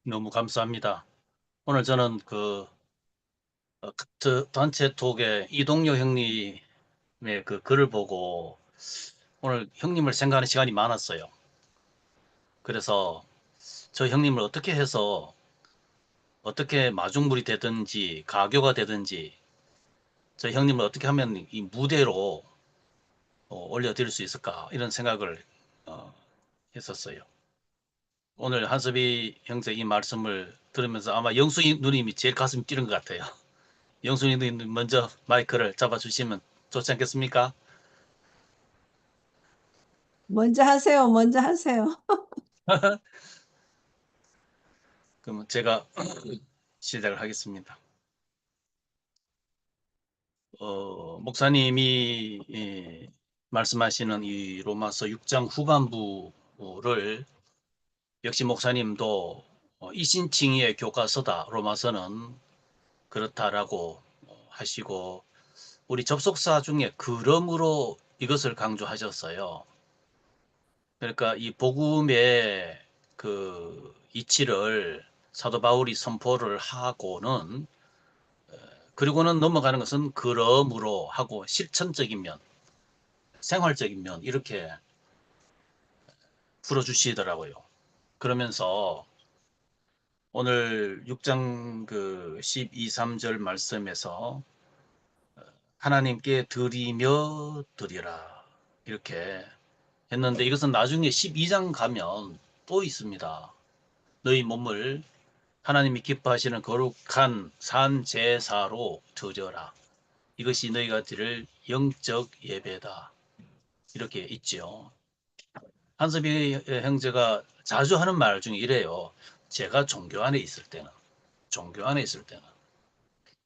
너무 감사합니다. 오늘 저는 저 단체 톡에 이동료 형님의 그 글을 보고 오늘 형님을 생각하는 시간이 많았어요. 그래서 저 형님을 어떻게 해서 어떻게 마중물이 되든지 가교가 되든지 저 형님을 어떻게 하면 이 무대로 올려드릴 수 있을까 이런 생각을 어, 했었어요. 오늘 한섭이 형제 이 말씀을 들으면서 아마 영숙이 누님이 제일 가슴이 뛰는 것 같아요. 영숙이 누님 먼저 마이크를 잡아주시면 좋지 않겠습니까? 먼저 하세요. 먼저 하세요. 그럼 제가 시작을 하겠습니다. 목사님이 말씀하시는 이 로마서 6장 후반부를 역시 목사님도 이신칭의의 교과서다. 로마서는 그렇다라고 하시고 우리 접속사 중에 그러므로 이것을 강조하셨어요. 그러니까 이 복음의 그 이치를 사도 바울이 선포를 하고는 그리고는 넘어가는 것은 그러므로 하고 실천적인 면, 생활적인 면 이렇게 풀어주시더라고요. 그러면서 오늘 6장 그 12, 3절 말씀에서 하나님께 드리며 드리라 이렇게 했는데 이것은 나중에 12장 가면 또 있습니다. 너희 몸을 하나님이 기뻐하시는 거룩한 산 제사로 드려라. 이것이 너희가 드릴 영적 예배다. 이렇게 있지요. 한섭이 형제가 자주 하는 말 중에 이래요. 제가 종교 안에 있을 때는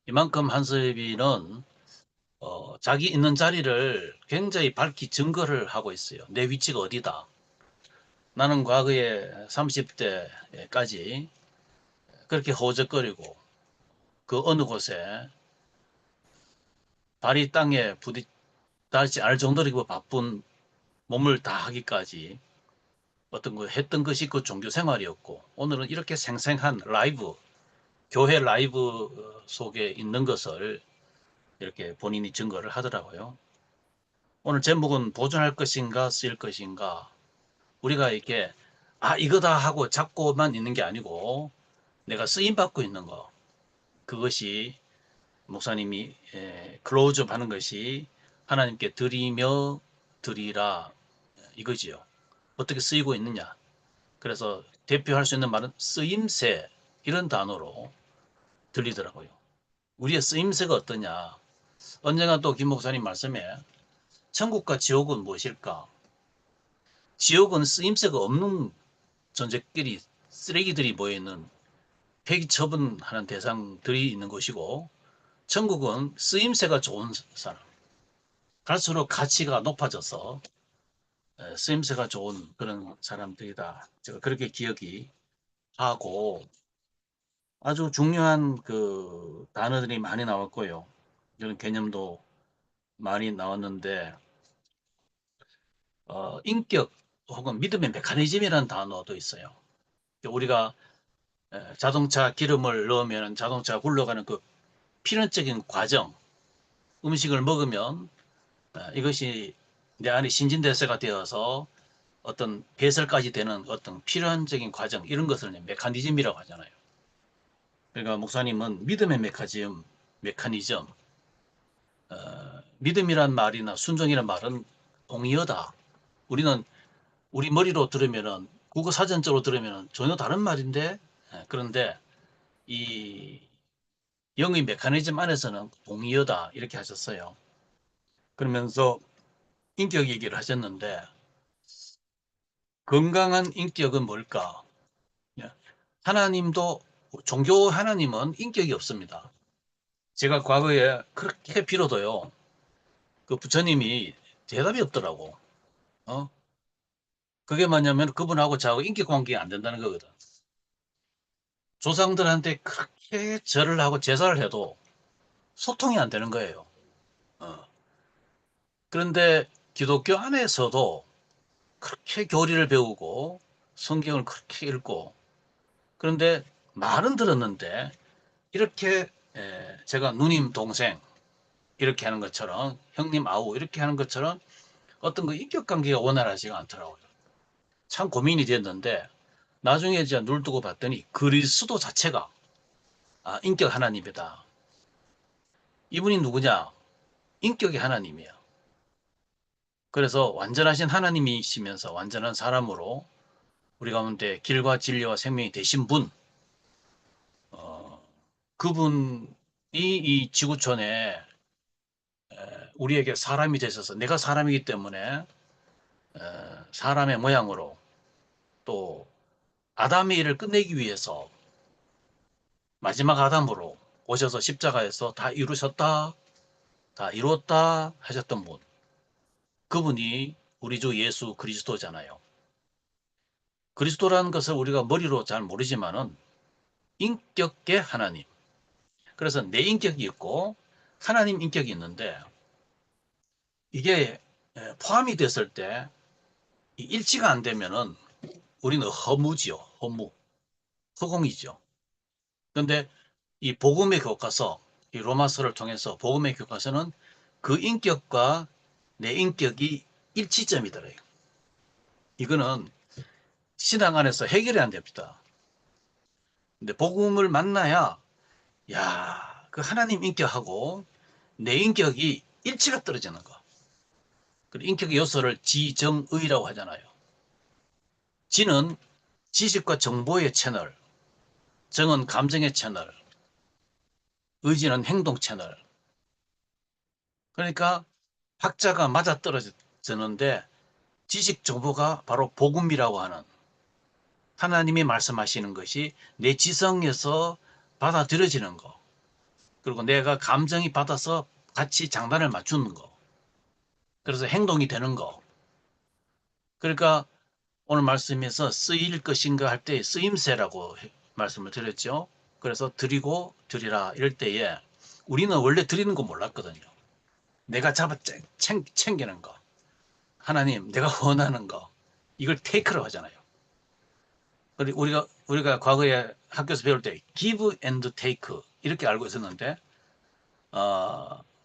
이만큼 한섭이는 자기 있는 자리를 굉장히 밝히 증거를 하고 있어요. 내 위치가 어디다. 나는 과거에 30대까지 그렇게 허우적거리고 그 어느 곳에 발이 땅에 부딪닿지 않을 정도로 바쁜 몸을 다하기까지 어떤 거 했던 것이 그 종교 생활이었고 오늘은 이렇게 생생한 라이브 교회 라이브 속에 있는 것을 이렇게 본인이 증거를 하더라고요. 오늘 제목은 보존할 것인가 쓰일 것인가 우리가 이렇게 이거다 하고 잡고만 있는 게 아니고 내가 쓰임 받고 있는 거 그것이 목사님이 클로즈업 하는 것이 하나님께 드리며 드리라 이거지요. 어떻게 쓰이고 있느냐. 그래서 대표할 수 있는 말은 쓰임새 이런 단어로 들리더라고요. 우리의 쓰임새가 어떠냐. 언젠가 또 김 목사님 말씀에 천국과 지옥은 무엇일까? 지옥은 쓰임새가 없는 존재끼리 쓰레기들이 모여있는 폐기 처분하는 대상들이 있는 곳이고 천국은 쓰임새가 좋은 사람 갈수록 가치가 높아져서 쓰임새가 좋은 그런 사람들이다. 제가 그렇게 기억이 하고 아주 중요한 그 단어들이 많이 나왔고요. 이런 개념도 많이 나왔는데 인격 혹은 믿음의 메커니즘이라는 단어도 있어요. 우리가 자동차 기름을 넣으면 자동차가 굴러가는 그 필연적인 과정, 음식을 먹으면 이것이 내 안에 신진대사가 되어서 어떤 배설까지 되는 어떤 필연적인 과정 이런 것을 메커니즘이라고 하잖아요. 그러니까 목사님은 믿음의 메커니즘, 믿음이란 말이나 순종이란 말은 동의어다. 우리는 우리 머리로 들으면은 국어 사전적으로 들으면은 전혀 다른 말인데 그런데 이 영의 메커니즘 안에서는 동의어다 이렇게 하셨어요. 그러면서 인격 얘기를 하셨는데 건강한 인격은 뭘까? 예. 하나님도 종교 하나님은 인격이 없습니다. 제가 과거에 그렇게 빌어도요. 그 부처님이 대답이 없더라고. 어? 그게 뭐냐면 그분하고 저하고 인격 관계가 안 된다는 거거든. 조상들한테 그렇게 절을 하고 제사를 해도 소통이 안 되는 거예요. 어. 그런데 기독교 안에서도 그렇게 교리를 배우고 성경을 그렇게 읽고, 그런데 말은 들었는데 이렇게 제가 누님 동생 이렇게 하는 것처럼, 형님 아우 이렇게 하는 것처럼 어떤 그 인격관계가 원활하지가 않더라고요. 참 고민이 됐는데 나중에 이제 눈을 뜨고 봤더니 그리스도 자체가 인격 하나님이다. 이분이 누구냐? 인격이 하나님이에요. 그래서 완전하신 하나님이시면서 완전한 사람으로 우리 가운데 길과 진리와 생명이 되신 분, 어, 그분이 이 지구촌에 우리에게 사람이 되셔서, 내가 사람이기 때문에 사람의 모양으로, 또 아담의 일을 끝내기 위해서 마지막 아담으로 오셔서 십자가에서 다 이루셨다, 다 이루었다 하셨던 분, 그분이 우리 주 예수 그리스도잖아요. 그리스도라는 것을 우리가 머리로 잘 모르지만은 인격계 하나님. 그래서 내 인격이 있고 하나님 인격이 있는데, 이게 포함이 됐을 때 일치가 안 되면은 우리는 허무지요. 허무. 허공이죠. 그런데 이 복음의 교과서, 이 로마서를 통해서 복음의 교과서는 그 인격과 내 인격이 일치점이더래요. 이거는 신앙 안에서 해결이 안 됩니다. 근데 복음을 만나야, 야, 그 하나님 인격하고 내 인격이 일치가 떨어지는 거. 그 인격의 요소를 지정의라고 하잖아요. 지는 지식과 정보의 채널, 정은 감정의 채널, 의지는 행동 채널. 그러니까 박자가 맞아떨어지는데, 지식 정보가 바로 복음이라고 하는, 하나님이 말씀하시는 것이 내 지성에서 받아들여지는 거. 그리고 내가 감정이 받아서 같이 장단을 맞추는 거. 그래서 행동이 되는 거. 그러니까 오늘 말씀에서 쓰일 것인가 할 때 쓰임새라고 말씀을 드렸죠. 그래서 드리고 드리라 이럴 때에 우리는 원래 드리는 거 몰랐거든요. 내가 잡아 챙기는 거. 하나님, 내가 원하는 거. 이걸 테이크라고 하잖아요. 그리고 우리가 과거에 학교에서 배울 때 give and take 이렇게 알고 있었는데,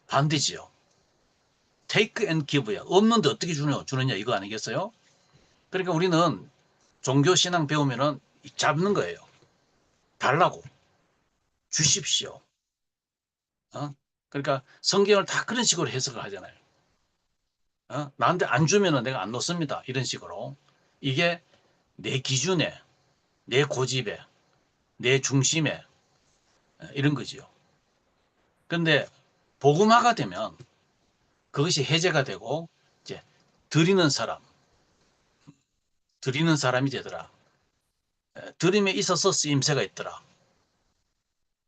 반대지요. take and give야. 없는데 어떻게 주느냐 이거 아니겠어요? 그러니까 우리는 종교 신앙 배우면은 잡는 거예요. 달라고, 주십시오. 어? 그러니까 성경을 다 그런 식으로 해석을 하잖아요. 나한테 안 주면은 내가 안 놓습니다. 이런 식으로. 이게 내 기준에, 내 고집에, 내 중심에, 이런 거지요. 근데 복음화가 되면 그것이 해제가 되고 이제 드리는 사람, 드리는 사람이 되더라. 드림에 있어서 쓰임새가 있더라.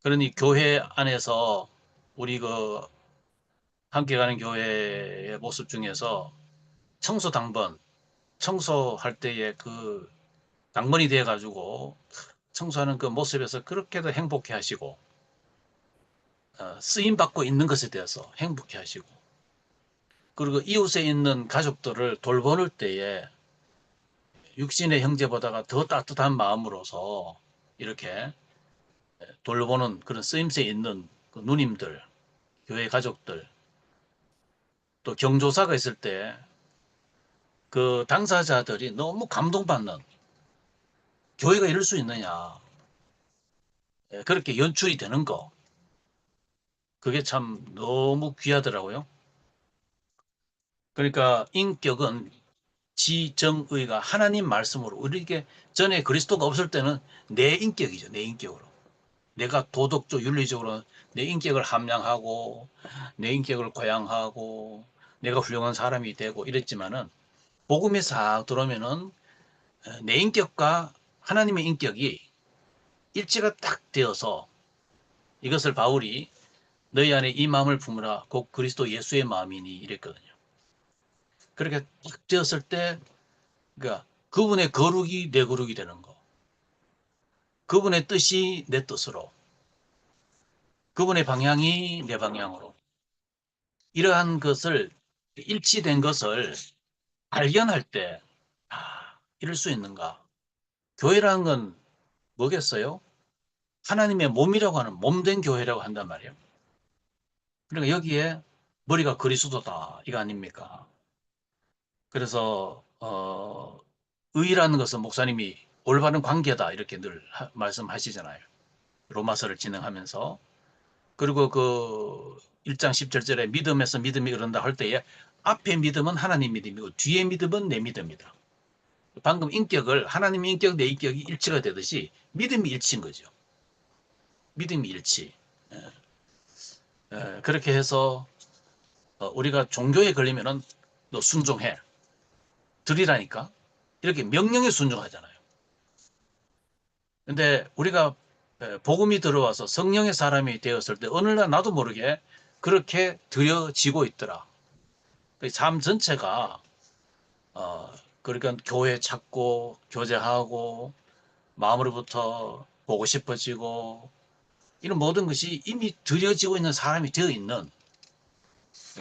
그러니 교회 안에서 우리 그 함께 가는 교회의 모습 중에서 청소 당번, 청소할 때에 그 당번이 돼 가지고 청소하는 그 모습에서 그렇게도 행복해 하시고, 쓰임 받고 있는 것에 대해서 행복해 하시고, 그리고 이웃에 있는 가족들을 돌보는 때에 육신의 형제보다가 더 따뜻한 마음으로서 이렇게 돌보는 그런 쓰임새 있는 그 누님들, 교회 가족들, 또 경조사가 있을 때 그 당사자들이 너무 감동받는, 교회가 이럴 수 있느냐, 그렇게 연출이 되는 거, 그게 참 너무 귀하더라고요. 그러니까 인격은 지정의가 하나님 말씀으로, 우리에게 전에 그리스도가 없을 때는 내 인격이죠. 내 인격으로. 내가 도덕적, 윤리적으로 내 인격을 함양하고 내 인격을 고양하고 내가 훌륭한 사람이 되고 이랬지만은, 복음에 싹 들어오면은 내 인격과 하나님의 인격이 일치가 딱 되어서, 이것을 바울이 너희 안에 이 마음을 품으라 곧 그리스도 예수의 마음이니 이랬거든요. 그렇게 딱 되었을 때, 그러니까 그분의 거룩이 내 거룩이 되는 거, 그분의 뜻이 내 뜻으로, 그분의 방향이 내 방향으로, 이러한 것을, 일치된 것을 발견할 때, 이럴 수 있는가? 교회라는 건 뭐겠어요? 하나님의 몸이라고 하는 몸된 교회라고 한단 말이에요. 그러니까 여기에 머리가 그리스도다 이거 아닙니까? 그래서 의라는 것은 목사님이 올바른 관계다 이렇게 늘 말씀하시잖아요. 로마서를 진행하면서. 그리고 그 1장 17절에 믿음에서 믿음이 이른다 할 때에 앞에 믿음은 하나님 믿음이고 뒤에 믿음은 내 믿음이다. 방금 인격을 하나님의 인격, 내 인격이 일치가 되듯이 믿음이 일치인 거죠. 믿음이 일치. 그렇게 해서 우리가 종교에 걸리면은 너 순종해. 들이라니까. 이렇게 명령에 순종하잖아요. 근데 우리가 복음이 들어와서 성령의 사람이 되었을 때 어느 날 나도 모르게 그렇게 되어지고 있더라. 삶 전체가 그러니까 교회 찾고 교제하고 마음으로부터 보고 싶어지고 이런 모든 것이 이미 들여지고 있는 사람이 되어 있는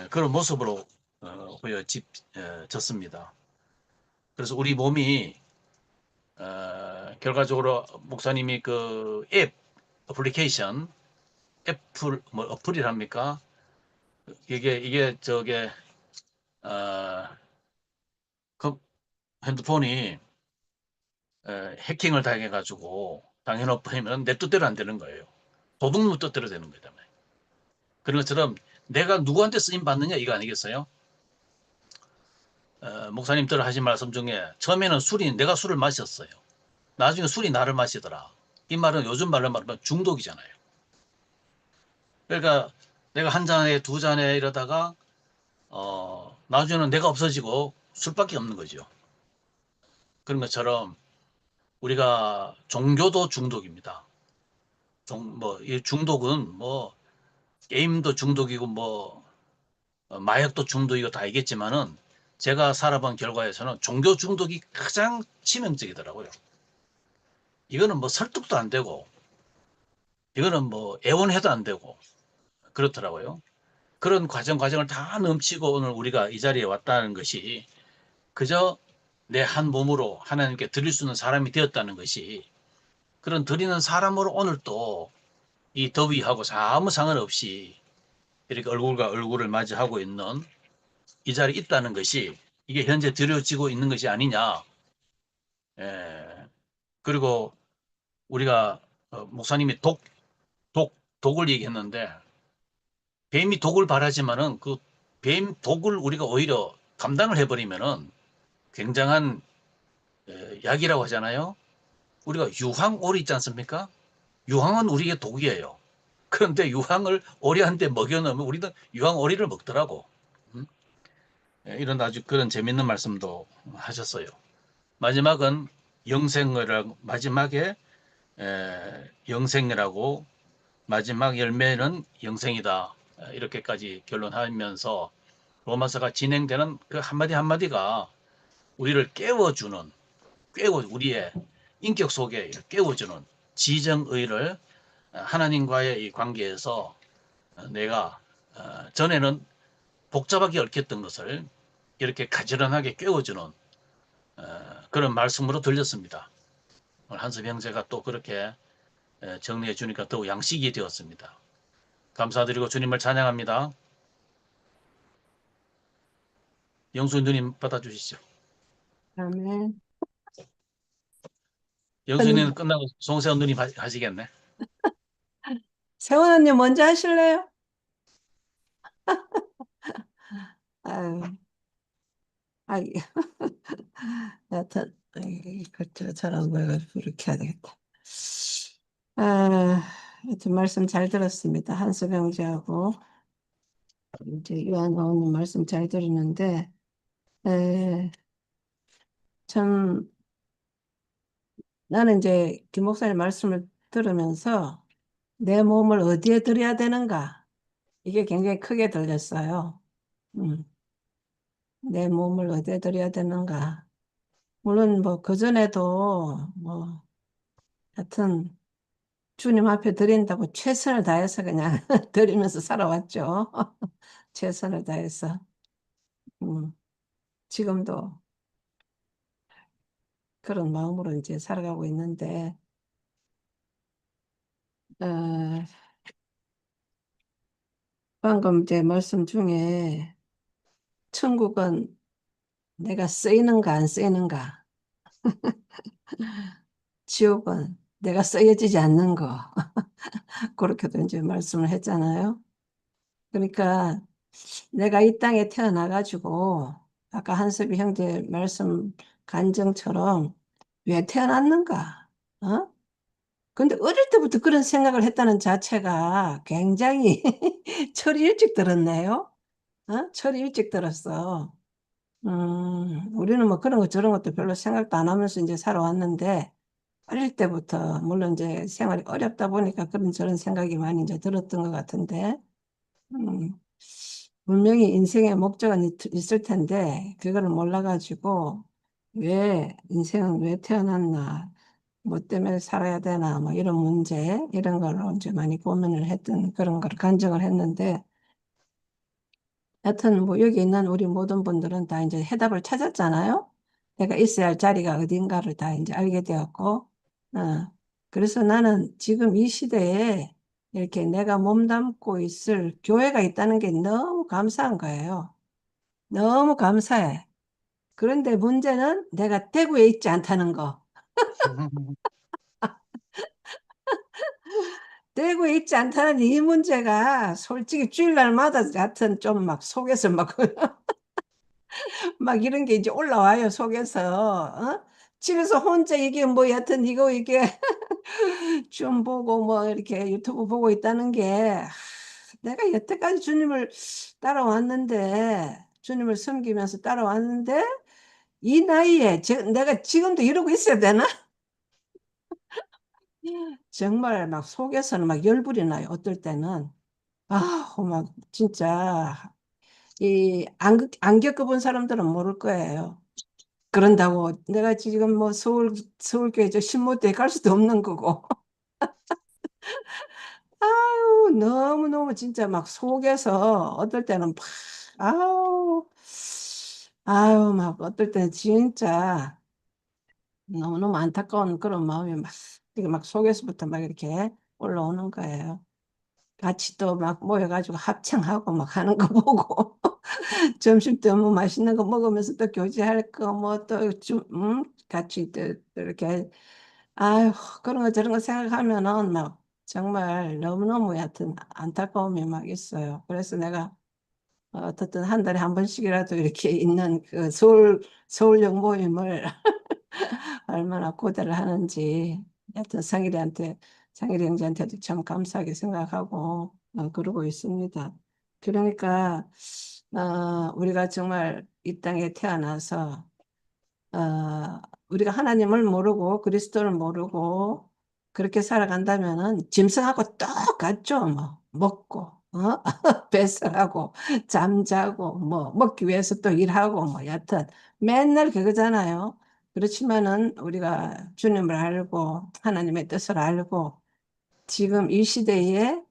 그런 모습으로 보여졌습니다. 그래서 우리 몸이 결과적으로 목사님이 그 앱 어플리케이션 애플 뭐 어플이랍니까? 이게 저게 어, 그 핸드폰이 해킹을 당해가지고 당해놓으면 내 뜻대로 안 되는 거예요. 도둑놈 뜻대로 되는 거잖아요. 그런 것처럼 내가 누구한테 쓰임 받느냐 이거 아니겠어요? 목사님들 하신 말씀 중에 처음에는 술이 내가 술을 마셨어요. 나중에 술이 나를 마시더라. 이 말은 요즘 말로 말하면 중독이잖아요. 그러니까 내가 한 잔에 두 잔에 이러다가 나중에는 내가 없어지고 술밖에 없는 거죠. 그런 것처럼 우리가 종교도 중독입니다. 이 중독은 뭐 게임도 중독이고 뭐 마약도 중독이고 다 알겠지만은 제가 살아본 결과에서는 종교 중독이 가장 치명적이더라고요. 이거는 뭐 설득도 안 되고 이거는 뭐 애원해도 안 되고 그렇더라고요. 그런 과정을 다 넘치고 오늘 우리가 이 자리에 왔다는 것이 그저 내 한 몸으로 하나님께 드릴 수 있는 사람이 되었다는 것이 그런 드리는 사람으로 오늘 또 이 더위하고 아무 상관없이 이렇게 얼굴과 얼굴을 맞이하고 있는 이 자리에 있다는 것이 이게 현재 드려지고 있는 것이 아니냐. 예. 그리고 우리가 목사님이 독을 얘기했는데 뱀이 독을 발하지만은 그 뱀 독을 우리가 오히려 감당을 해버리면은 굉장한 약이라고 하잖아요. 우리가 유황오리 있지 않습니까? 유황은 우리의 독이에요. 그런데 유황을 오리한테 먹여놓으면 우리는 유황오리를 먹더라고. 음? 이런 아주 그런 재밌는 말씀도 하셨어요. 마지막은 영생이라고 마지막에 영생이라고 마지막 열매는 영생이다. 이렇게까지 결론하면서 로마서가 진행되는 그 한마디 한마디가 우리를 우리의 인격 속에 깨워주는 지정의를 하나님과의 이 관계에서 내가 전에는 복잡하게 얽혔던 것을 이렇게 가지런하게 깨워주는 그런 말씀으로 들렸습니다. 한섭 형제가 또 그렇게 정리해 주니까 더욱 양식이 되었습니다. 감사드리고 주님을 찬양합니다. 영수 누님 받아주시죠. 아멘. 영수님 끝나고 송세훈 누님 하시겠네. 세원 언니 먼저 하실래요? 아유, 아, 여튼, 그렇죠. 저런 걸 그렇게 해야 되겠다. 아, 하여튼 말씀 잘 들었습니다. 한수병제하고 이제 요한오님 말씀 잘 들었는데, 에, 참 나는 이제 김 목사님 말씀을 들으면서 내 몸을 어디에 들여야 되는가 이게 굉장히 크게 들렸어요. 음, 내 몸을 어디에 들여야 되는가. 물론 뭐 그전에도 뭐 하여튼 주님 앞에 드린다고 최선을 다해서 그냥 드리면서 살아왔죠. 최선을 다해서. 음, 지금도 그런 마음으로 이제 살아가고 있는데, 어, 방금 이제 말씀 중에 천국은 내가 쓰이는가 안 쓰이는가, 지옥은 내가 쓰여지지 않는 거, 그렇게도 이제 말씀을 했잖아요. 그러니까 내가 이 땅에 태어나가지고 아까 한섭이 형제 말씀 간증처럼 왜 태어났는가? 어? 근데 어릴 때부터 그런 생각을 했다는 자체가 굉장히 철이 일찍 들었네요. 어? 철이 일찍 들었어. 우리는 뭐 그런 거 저런 것도 별로 생각도 안 하면서 이제 살아왔는데 어릴 때부터 물론 이제 생활이 어렵다 보니까 그런 저런 생각이 많이 이제 들었던 것 같은데 음, 분명히 인생의 목적은 있을 텐데 그거를 몰라가지고 왜 인생은 왜 태어났나 뭐 때문에 살아야 되나 뭐 이런 문제 이런 걸로 이제 많이 고민을 했던 그런 걸 간증을 했는데 하여튼 뭐 여기 있는 우리 모든 분들은 다 이제 해답을 찾았잖아요. 내가 있어야 할 자리가 어딘가를 다 이제 알게 되었고, 그래서 나는 지금 이 시대에 이렇게 내가 몸담고 있을 교회가 있다는 게 너무 감사한 거예요. 너무 감사해. 그런데 문제는 내가 대구에 있지 않다는 거. 대구에 있지 않다는 이 문제가 솔직히 주일날마다 같은 좀 막 속에서 막 막 이런 게 이제 올라와요, 속에서. 어? 집에서 혼자 이게 뭐 여튼 이거 이게 좀 보고 뭐 이렇게 유튜브 보고 있다는 게 내가 여태까지 주님을 따라왔는데 주님을 섬기면서 따라왔는데 이 나이에 내가 지금도 이러고 있어야 되나? 정말 막 속에서는 막 열불이 나요. 어떨 때는 막 진짜 이 안 겪어본 사람들은 모를 거예요. 그런다고 내가 지금 뭐 서울교회 저 신모대에 갈 수도 없는 거고. 아우, 너무너무 진짜 막 속에서 어떨 때는 막, 아우, 아유, 막 어떨 때는 진짜 너무너무 안타까운 그런 마음이 막, 이게 막 속에서부터 막 이렇게 올라오는 거예요. 같이 또 막 모여가지고 합창하고 막 하는 거 보고. 점심 때 뭐 맛있는 거 먹으면서 또 교제할 거 뭐 또 같이 또 이렇게 아유 그런 거 저런 거 생각하면은 막 정말 너무너무 얕은 안타까움이 막 있어요. 그래서 내가 어떻든 한 달에 한 번씩이라도 이렇게 있는 그 서울역 모임을 얼마나 고대를 하는지 여튼 상일이 형제한테도 참 감사하게 생각하고 그러고 있습니다. 그러니까 우리가 정말 이 땅에 태어나서 우리가 하나님을 모르고 그리스도를 모르고 그렇게 살아간다면은 짐승하고 똑같죠. 뭐 먹고 배설하고 잠자고 뭐 먹기 위해서 또 일하고 뭐 여튼 맨날 그거잖아요. 그렇지만은 우리가 주님을 알고 하나님의 뜻을 알고 지금 이 시대에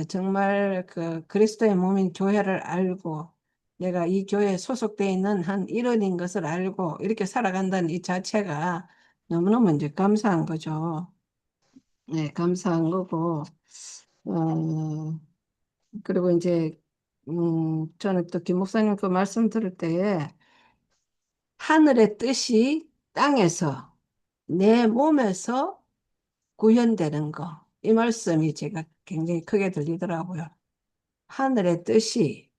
정말 그 그리스도의 몸인 교회를 알고 내가 이 교회에 소속돼 있는 한 일원인 것을 알고 이렇게 살아간다는 이 자체가 너무너무 이제 감사한 거죠. 네, 감사한 거고, 어, 그리고 이제, 저는 또 김 목사님 그 말씀 들을 때에 하늘의 뜻이 땅에서 내 몸에서 구현되는 거. 이 말씀이 제가 굉장히 크게 들리더라고요. 하늘의 뜻이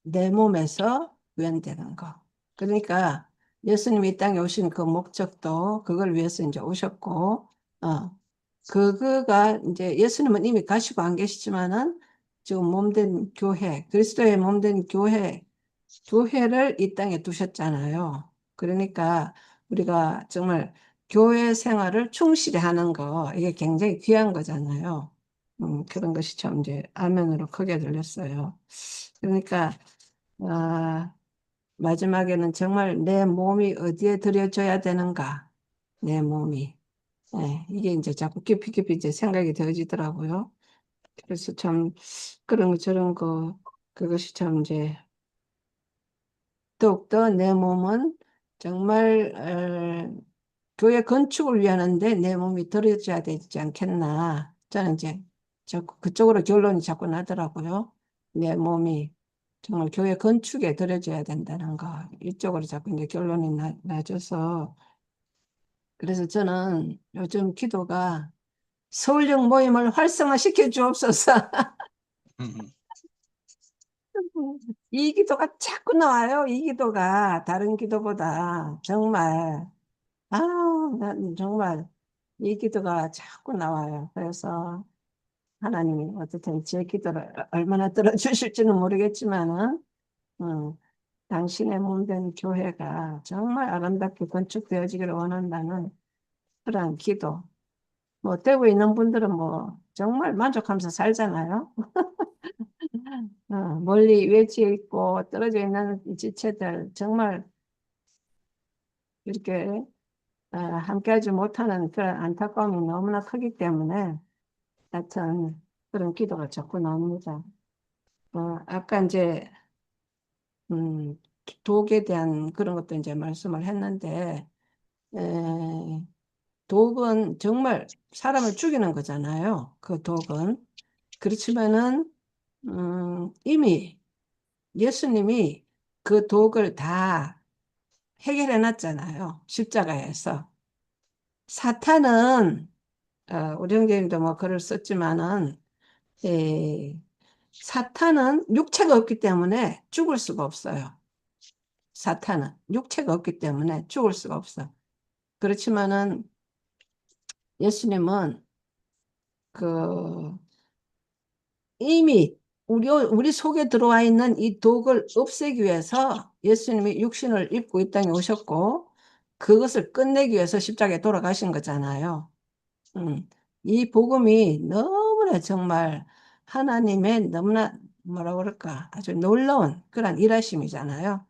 내 몸에서 구현되는 거. 그러니까 예수님이 이 땅에 오신 그 목적도 그걸 위해서 이제 오셨고, 그거가 이제 예수님은 이미 가시고 안 계시지만은 지금 몸된 교회, 그리스도의 몸된 교회를 이 땅에 두셨잖아요. 그러니까 우리가 정말 교회 생활을 충실히 하는 거, 이게 굉장히 귀한 거잖아요. 그런 것이 참 이제 아멘으로 크게 들렸어요. 그러니까, 아, 마지막에는 정말 내 몸이 어디에 들여져야 되는가, 내 몸이. 예, 이게 이제 자꾸 깊이 깊이 이제 생각이 되어지더라고요. 그래서 참 그런 거 저런 거, 그것이 참 이제 더욱더 내 몸은 정말 교회 건축을 위하는데 내 몸이 들여져야 되지 않겠나. 저는 이제 자꾸 그쪽으로 결론이 자꾸 나더라고요. 내 몸이 정말 교회 건축에 들여져야 된다는 거. 이쪽으로 자꾸 이제 결론이 나줘서. 그래서 저는 요즘 기도가 서울역 모임을 활성화시켜 주옵소서. 이 기도가 자꾸 나와요. 이 기도가 다른 기도보다 정말 난 정말 이 기도가 자꾸 나와요. 그래서 하나님이 어쨌든 제 기도를 얼마나 들어주실지는 모르겠지만은 당신의 몸된 교회가 정말 아름답게 건축되어지기를 원한다는 그러한 기도. 뭐 되고 있는 분들은 뭐 정말 만족하면서 살잖아요. 멀리 외지에 있고 떨어져 있는 지체들 정말 이렇게 함께하지 못하는 그런 안타까움이 너무나 크기 때문에 하여튼 그런 기도가 자꾸 나옵니다. 아까 이제 음, 독에 대한 그런 것도 이제 말씀을 했는데 에, 독은 정말 사람을 죽이는 거잖아요. 그 독은. 그렇지만은 이미 예수님이 그 독을 다 해결해 놨잖아요. 십자가에서. 사탄은 우리 형제님도 뭐 글을 썼지만은 에, 사탄은 육체가 없기 때문에 죽을 수가 없어요. 사탄은 육체가 없기 때문에 죽을 수가 없어. 그렇지만은 예수님은 그 이미 우리 속에 들어와 있는 이 독을 없애기 위해서 예수님이 육신을 입고 이 땅에 오셨고 그것을 끝내기 위해서 십자가에 돌아가신 거잖아요. 음. 이 복음이 너무나 정말 하나님의 너무나 뭐라 그럴까 아주 놀라운 그런 일하심이잖아요.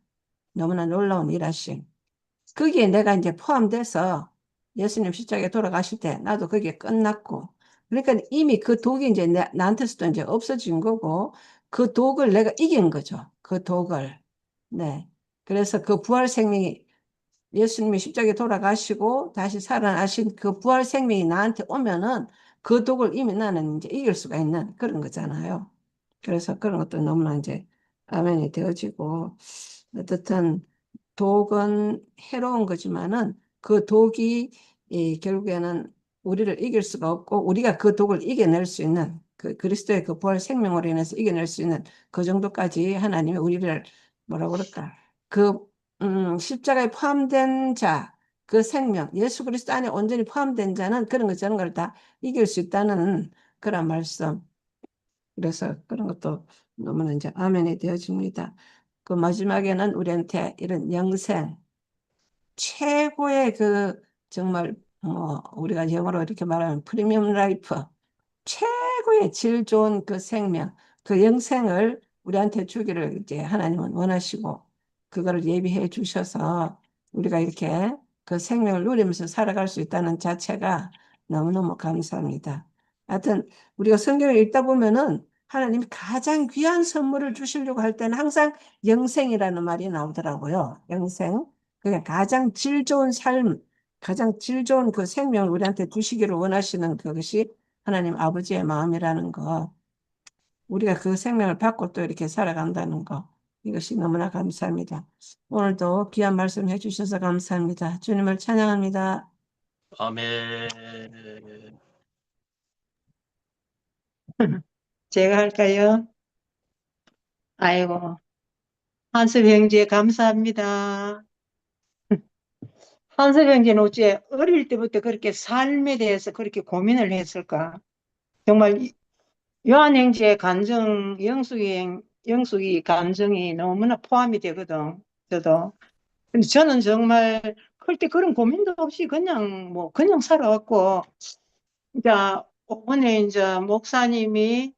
너무나 놀라운 일하심. 거기에 내가 이제 포함돼서 예수님 십자가에 돌아가실 때 나도 거기에 끝났고 그러니까 이미 그 독이 이제 나한테서도 이제 없어진 거고 그 독을 내가 이긴 거죠. 그 독을. 네. 그래서 그 부활 생명이 예수님이 십자가에 돌아가시고 다시 살아나신 그 부활 생명이 나한테 오면은 그 독을 이미 나는 이제 이길 수가 있는 그런 거잖아요. 그래서 그런 것도 너무나 이제 아멘이 되어지고 어떻든 독은 해로운 거지만은 그 독이 결국에는 우리를 이길 수가 없고 우리가 그 독을 이겨낼 수 있는 그 그리스도의 그 부활 생명으로 인해서 이겨낼 수 있는 그 정도까지 하나님이 우리를 뭐라 그럴까 그 십자가에 포함된 자, 그 생명, 예수 그리스도 안에 온전히 포함된 자는 그런 것 저런 걸 다 이길 수 있다는 그런 말씀. 그래서 그런 것도 너무나 이제 아멘이 되어집니다. 그 마지막에는 우리한테 이런 영생, 최고의 그 정말 뭐 우리가 영어로 이렇게 말하면 프리미엄 라이프, 최고의 질 좋은 그 생명, 그 영생을 우리한테 주기를 이제 하나님은 원하시고 그거를 예비해 주셔서 우리가 이렇게 그 생명을 누리면서 살아갈 수 있다는 자체가 너무너무 감사합니다. 하여튼 우리가 성경을 읽다 보면은 하나님이 가장 귀한 선물을 주시려고 할 때는 항상 영생이라는 말이 나오더라고요. 영생. 그냥 가장 질 좋은 삶, 가장 질 좋은 그 생명을 우리한테 주시기를 원하시는 그것이 하나님 아버지의 마음이라는 거, 우리가 그 생명을 받고 또 이렇게 살아간다는 거, 이것이 너무나 감사합니다. 오늘도 귀한 말씀 해주셔서 감사합니다. 주님을 찬양합니다. 아멘. 제가 할까요? 아이고, 한섭 형제 감사합니다. 한섭 형제는 어째 어릴 때부터 그렇게 삶에 대해서 그렇게 고민을 했을까? 정말 요한 형제의 감정, 영숙이 감정이 너무나 포함이 되거든. 저도. 근데 저는 정말 클 때 그런 고민도 없이 그냥 그냥 살아왔고, 이제 오늘 이제 목사님이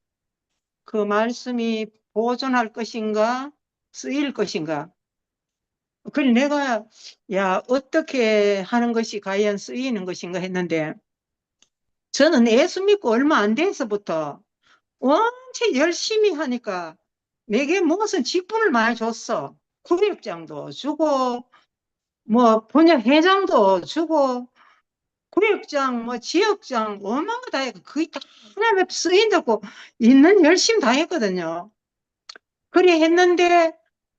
그 말씀이 보존할 것인가, 쓰일 것인가. 그래 내가 야 어떻게 하는 것이 과연 쓰이는 것인가 했는데 저는 예수 믿고 얼마 안 돼서부터 원체 열심히 하니까 내게 무슨 직분을 많이 줬어. 구역장도 주고 뭐 분야 회장도 주고 구역장 뭐 지역장 얼마나 다 했고 거의 다 하나에 쓰인다고 있는 열심 다 했거든요. 그래 했는데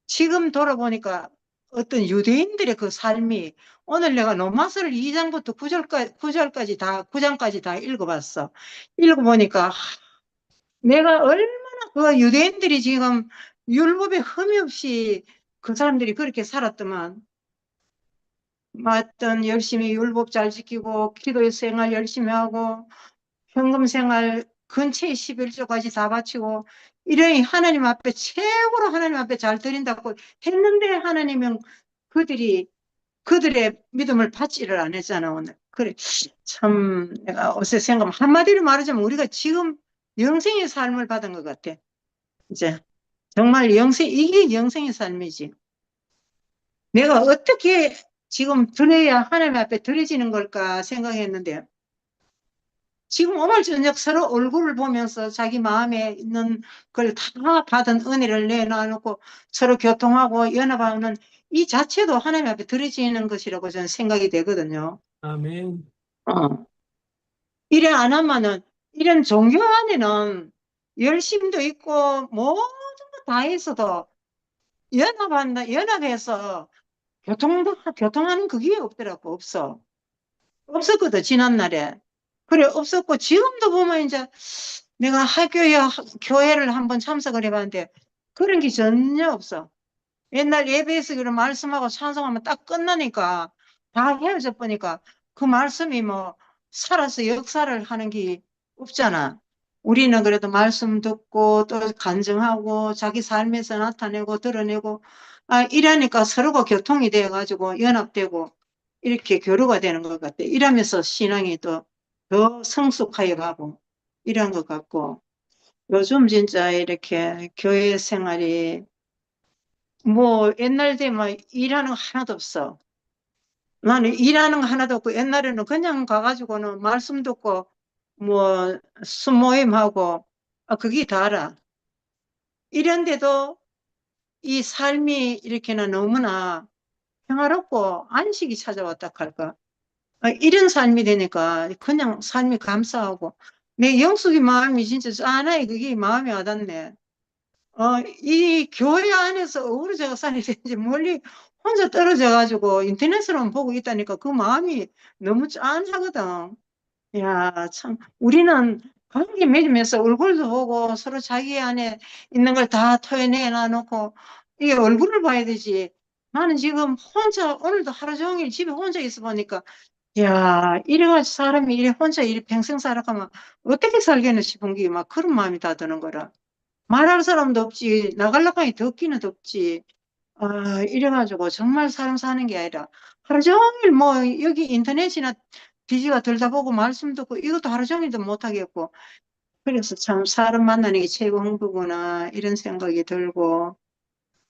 지금 돌아보니까 어떤 유대인들의 그 삶이 오늘 내가 로마서를 2장부터 9절까지 다 9장까지 다 읽어봤어. 읽어보니까 내가 얼마나 그 유대인들이 지금 율법에 흠이 없이 그 사람들이 그렇게 살았더만 어떤 열심히 율법 잘 지키고 기도 생활 열심히 하고 현금 생활 근처에 11조까지 다 바치고 이러니 하나님 앞에 최고로 하나님 앞에 잘 드린다고 했는데 하나님은 그들의 믿음을 받지를 안 했잖아 오늘. 그래 참 내가 어제 생각 한마디로 말하자면 우리가 지금 영생의 삶을 받은 것 같아. 이제 정말 이게 영생의 삶이지. 내가 어떻게 지금 드려야 하나님 앞에 드려지는 걸까 생각했는데 지금 오늘 저녁 서로 얼굴을 보면서 자기 마음에 있는 걸 다 받은 은혜를 내놔놓고 서로 교통하고 연합하는 이 자체도 하나님 앞에 드려지는 것이라고 저는 생각이 되거든요. 아멘. 어. 이래 안 하면은 이런 종교 안에는 열심도 있고 모든 거 다 했어도 연합해서 교통하는 그게 없더라고, 없어. 없었거든, 지난날에. 그래, 없었고, 지금도 보면 이제 내가 교회를 한번 참석을 해봤는데 그런 게 전혀 없어. 옛날 예배에서 그런 말씀하고 찬송하면 딱 끝나니까 다 헤어져 보니까 그 말씀이 뭐 살아서 역사를 하는 게 없잖아. 우리는 그래도 말씀 듣고 또 간증하고 자기 삶에서 나타내고 드러내고 이러니까 서로가 교통이 돼가지고 연합되고 이렇게 교류가 되는 것 같아. 이러면서 신앙이 또 더 성숙하여 가고 이런 것 같고 요즘 진짜 이렇게 교회 생활이 뭐 옛날 되면 일하는 거 하나도 없어. 나는 일하는 거 하나도 없고 옛날에는 그냥 가가지고는 말씀 듣고 뭐 수모임하고 그게 다라. 이런데도 이 삶이 이렇게나 너무나 평화롭고 안식이 찾아왔다 할까. 이런 삶이 되니까 그냥 삶이 감사하고 내 영숙이 마음이 진짜 짠하게 그게 마음이 와닿네. 이 교회 안에서 어우러져서 사는 이제 멀리 혼자 떨어져 가지고 인터넷으로만 보고 있다니까 그 마음이 너무 짠하거든. 야, 참 우리는 관계 맺으면서 얼굴도 보고 서로 자기 안에 있는 걸 다 토해내 놔놓고 이게 얼굴을 봐야 되지. 나는 지금 혼자 오늘도 하루 종일 집에 혼자 있어 보니까 야, 이래가지고 사람이 이래 혼자 이래 평생 살아가면 어떻게 살겠나 싶은 게 막 그런 마음이 다 드는 거라. 말할 사람도 없지. 나가려고 하니 덥기는 덥지. 이래가지고 정말 사람 사는 게 아니라 하루 종일 뭐 여기 인터넷이나 기지가 들다 보고 말씀 듣고 이것도 하루 종일도 못하겠고 그래서 참 사람 만나는 게 최고 행복구나 이런 생각이 들고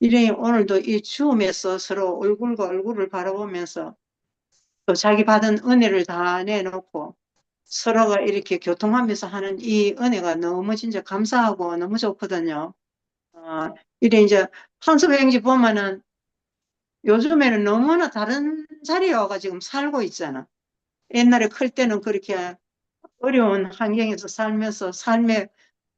이래 오늘도 이 줌에서 서로 얼굴과 얼굴을 바라보면서 또 자기 받은 은혜를 다 내놓고 서로가 이렇게 교통하면서 하는 이 은혜가 너무 진짜 감사하고 너무 좋거든요. 이래 이제 탄소배행지 보면은 요즘에는 너무나 다른 자리에 와가 지금 살고 있잖아. 옛날에 클 때는 그렇게 어려운 환경에서 살면서 삶의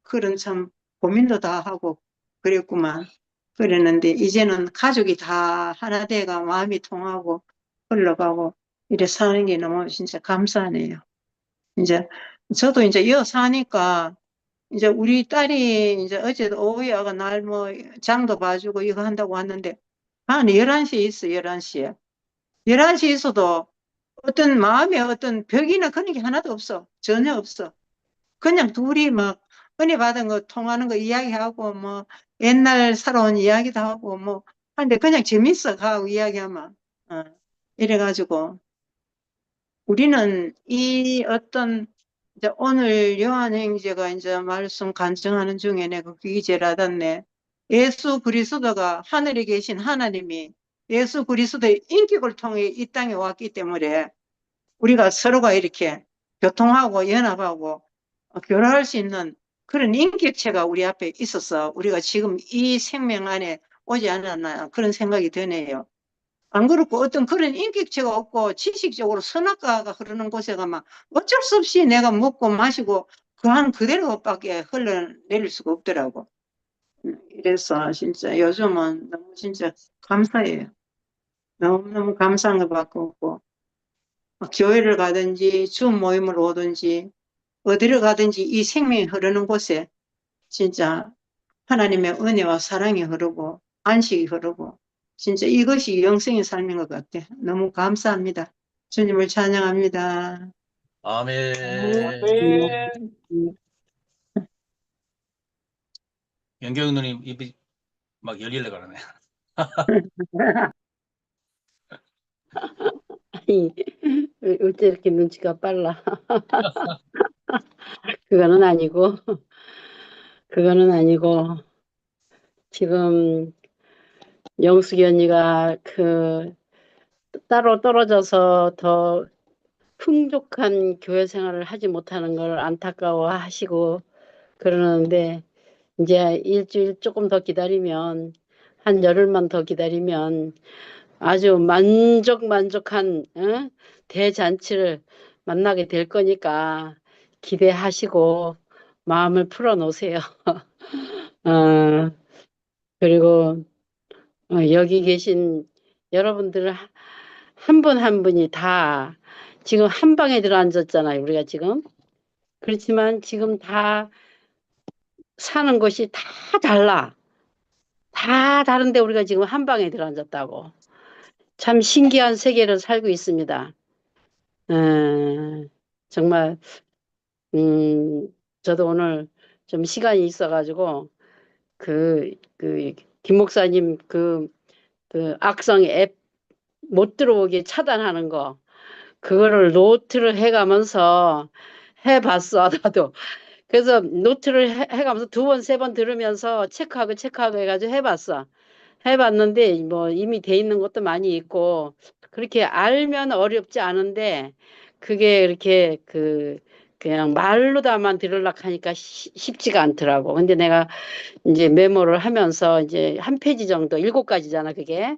그런 참 고민도 다 하고 그랬구만. 그랬는데 이제는 가족이 다 하나 돼가 마음이 통하고 흘러가고 이래 사는 게 너무 진짜 감사하네요. 이제 저도 이제 이어 사니까 이제 우리 딸이 이제 어제도 오후에 와가 날 뭐 장도 봐주고 이거 한다고 왔는데 한 11시에 있어, 11시에. 11시에 있어도 어떤 마음에 어떤 벽이나 그런 게 하나도 없어. 전혀 없어. 그냥 둘이 막 은혜 받은 거 통하는 거 이야기하고 뭐 옛날 살아온 이야기도 하고 뭐 하는데 그냥 재밌어 가고 이야기하면. 이래가지고 우리는 이 어떤 이제 오늘 요한행제가 이제 말씀 간증하는 중에 내가 그게 제일 와닿네. 예수 그리스도가 하늘에 계신 하나님이 예수 그리스도의 인격을 통해 이 땅에 왔기 때문에 우리가 서로가 이렇게 교통하고 연합하고 교류할 수 있는 그런 인격체가 우리 앞에 있어서 우리가 지금 이 생명 안에 오지 않았나 그런 생각이 드네요. 안 그렇고 어떤 그런 인격체가 없고 지식적으로 선악과가 흐르는 곳에 가면 어쩔 수 없이 내가 먹고 마시고 그 한 그대로밖에 흘러내릴 수가 없더라고. 이래서 진짜 요즘은 너무 진짜 감사해요. 너무너무 감사한 것 밖에 없고 막 교회를 가든지 주 모임을 오든지 어디를 가든지 이 생명이 흐르는 곳에 진짜 하나님의 은혜와 사랑이 흐르고 안식이 흐르고 진짜 이것이 영생의 삶인 것 같아. 너무 감사합니다. 주님을 찬양합니다. 아멘. 음. 연경 누님 입이 막 열릴래 그러네. 아니, 어째 이렇게 눈치가 빨라. 그거는 아니고, 그거는 아니고, 지금 영숙이 언니가 따로 떨어져서 더 풍족한 교회 생활을 하지 못하는 걸 안타까워 하시고 그러는데, 이제 일주일 조금 더 기다리면, 한 열흘만 더 기다리면 아주 만족한 대잔치를 만나게 될 거니까 기대하시고 마음을 풀어놓으세요. 어, 그리고 여기 계신 여러분들 한 분 한 분이 다 지금 한 방에 들어앉았잖아요. 우리가 지금. 그렇지만 지금 다 사는 것이 다 달라. 다 다른데 우리가 지금 한 방에 들어앉았다고. 참 신기한 세계를 살고 있습니다. 정말 저도 오늘 좀 시간이 있어가지고 김 목사님 그 악성 앱 못 들어오게 차단하는 거 그거를 노트를 해가면서 해봤어. 나도. 그래서 노트를 해가면서 두 번, 세 번 들으면서 체크하고 해가지고 해봤어. 해봤는데 뭐 이미 돼 있는 것도 많이 있고 그렇게 알면 어렵지 않은데 그게 이렇게 그냥 말로다만 들으려고 하니까 쉽지가 않더라고. 근데 내가 이제 메모를 하면서 이제 한 페이지 정도 7가지잖아 그게.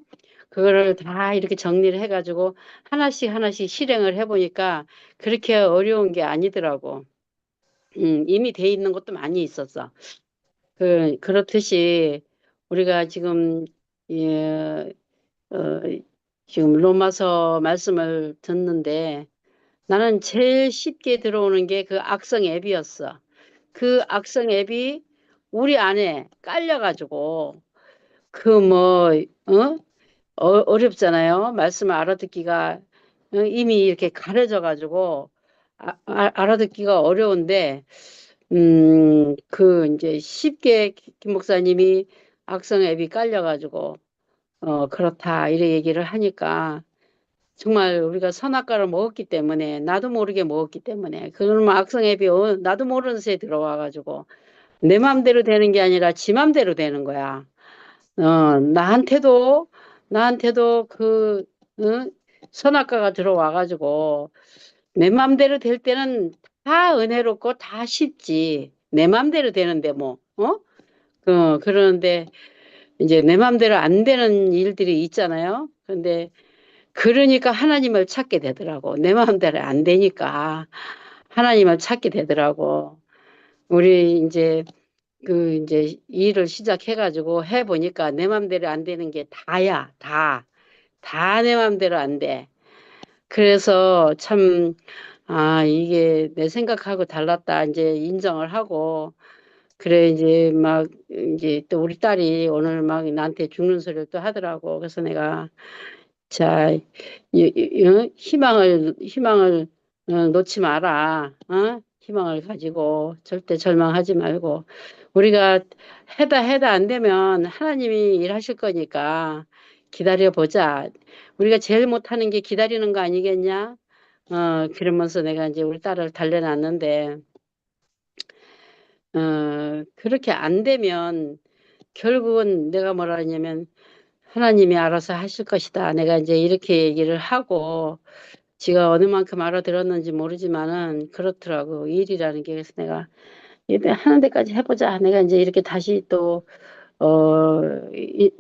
그거를 다 이렇게 정리를 해가지고 하나씩 실행을 해보니까 그렇게 어려운 게 아니더라고. 이미 돼 있는 것도 많이 있었어. 그렇듯이 우리가 지금 예, 어, 지금 로마서 말씀을 듣는데 나는 제일 쉽게 들어오는 게 그 악성 앱이었어. 그 악성 앱이 우리 안에 깔려가지고 그 뭐, 어렵잖아요. 말씀을 알아듣기가 이미 이렇게 가려져가지고 알아듣기가 어려운데 이제 쉽게 김 목사님이 악성 앱이 깔려가지고 그렇다 이래 얘기를 하니까 정말 우리가 선악과를 먹었기 때문에 나도 모르게 먹었기 때문에 그러면 악성 앱이 나도 모르는 새에 들어와가지고 내 맘대로 되는 게 아니라 지 맘대로 되는 거야. 나한테도 어? 선악과가 들어와가지고 내 맘대로 될 때는 다 은혜롭고 다 쉽지. 내 맘대로 되는데 뭐, 그러는데 이제 내 맘대로 안 되는 일들이 있잖아요. 근데 그러니까 하나님을 찾게 되더라고. 내 마음대로 안 되니까 하나님을 찾게 되더라고. 우리 이제 일을 시작해가지고 해보니까 내 맘대로 안 되는 게 다야, 다. 다 내 맘대로 안 돼. 그래서 참, 이게 내 생각하고 달랐다. 이제 인정을 하고. 그래, 이제 또 우리 딸이 오늘 막 나한테 죽는 소리를 또 하더라고. 그래서 내가 자, 희망을 놓지 마라. 희망을 가지고 절대 절망하지 말고 우리가 해다 안 되면 하나님이 일하실 거니까 기다려 보자. 우리가 제일 못하는 게 기다리는 거 아니겠냐? 그러면서 내가 이제 우리 딸을 달래놨는데 그렇게 안 되면 결국은 내가 뭐라 하냐면 하나님이 알아서 하실 것이다. 내가 이제 이렇게 얘기를 하고 지가 어느 만큼 알아들었는지 모르지만은 그렇더라고. 일이라는 게. 그래서 내가 일단 하는 데까지 해보자. 내가 이제 이렇게 다시 또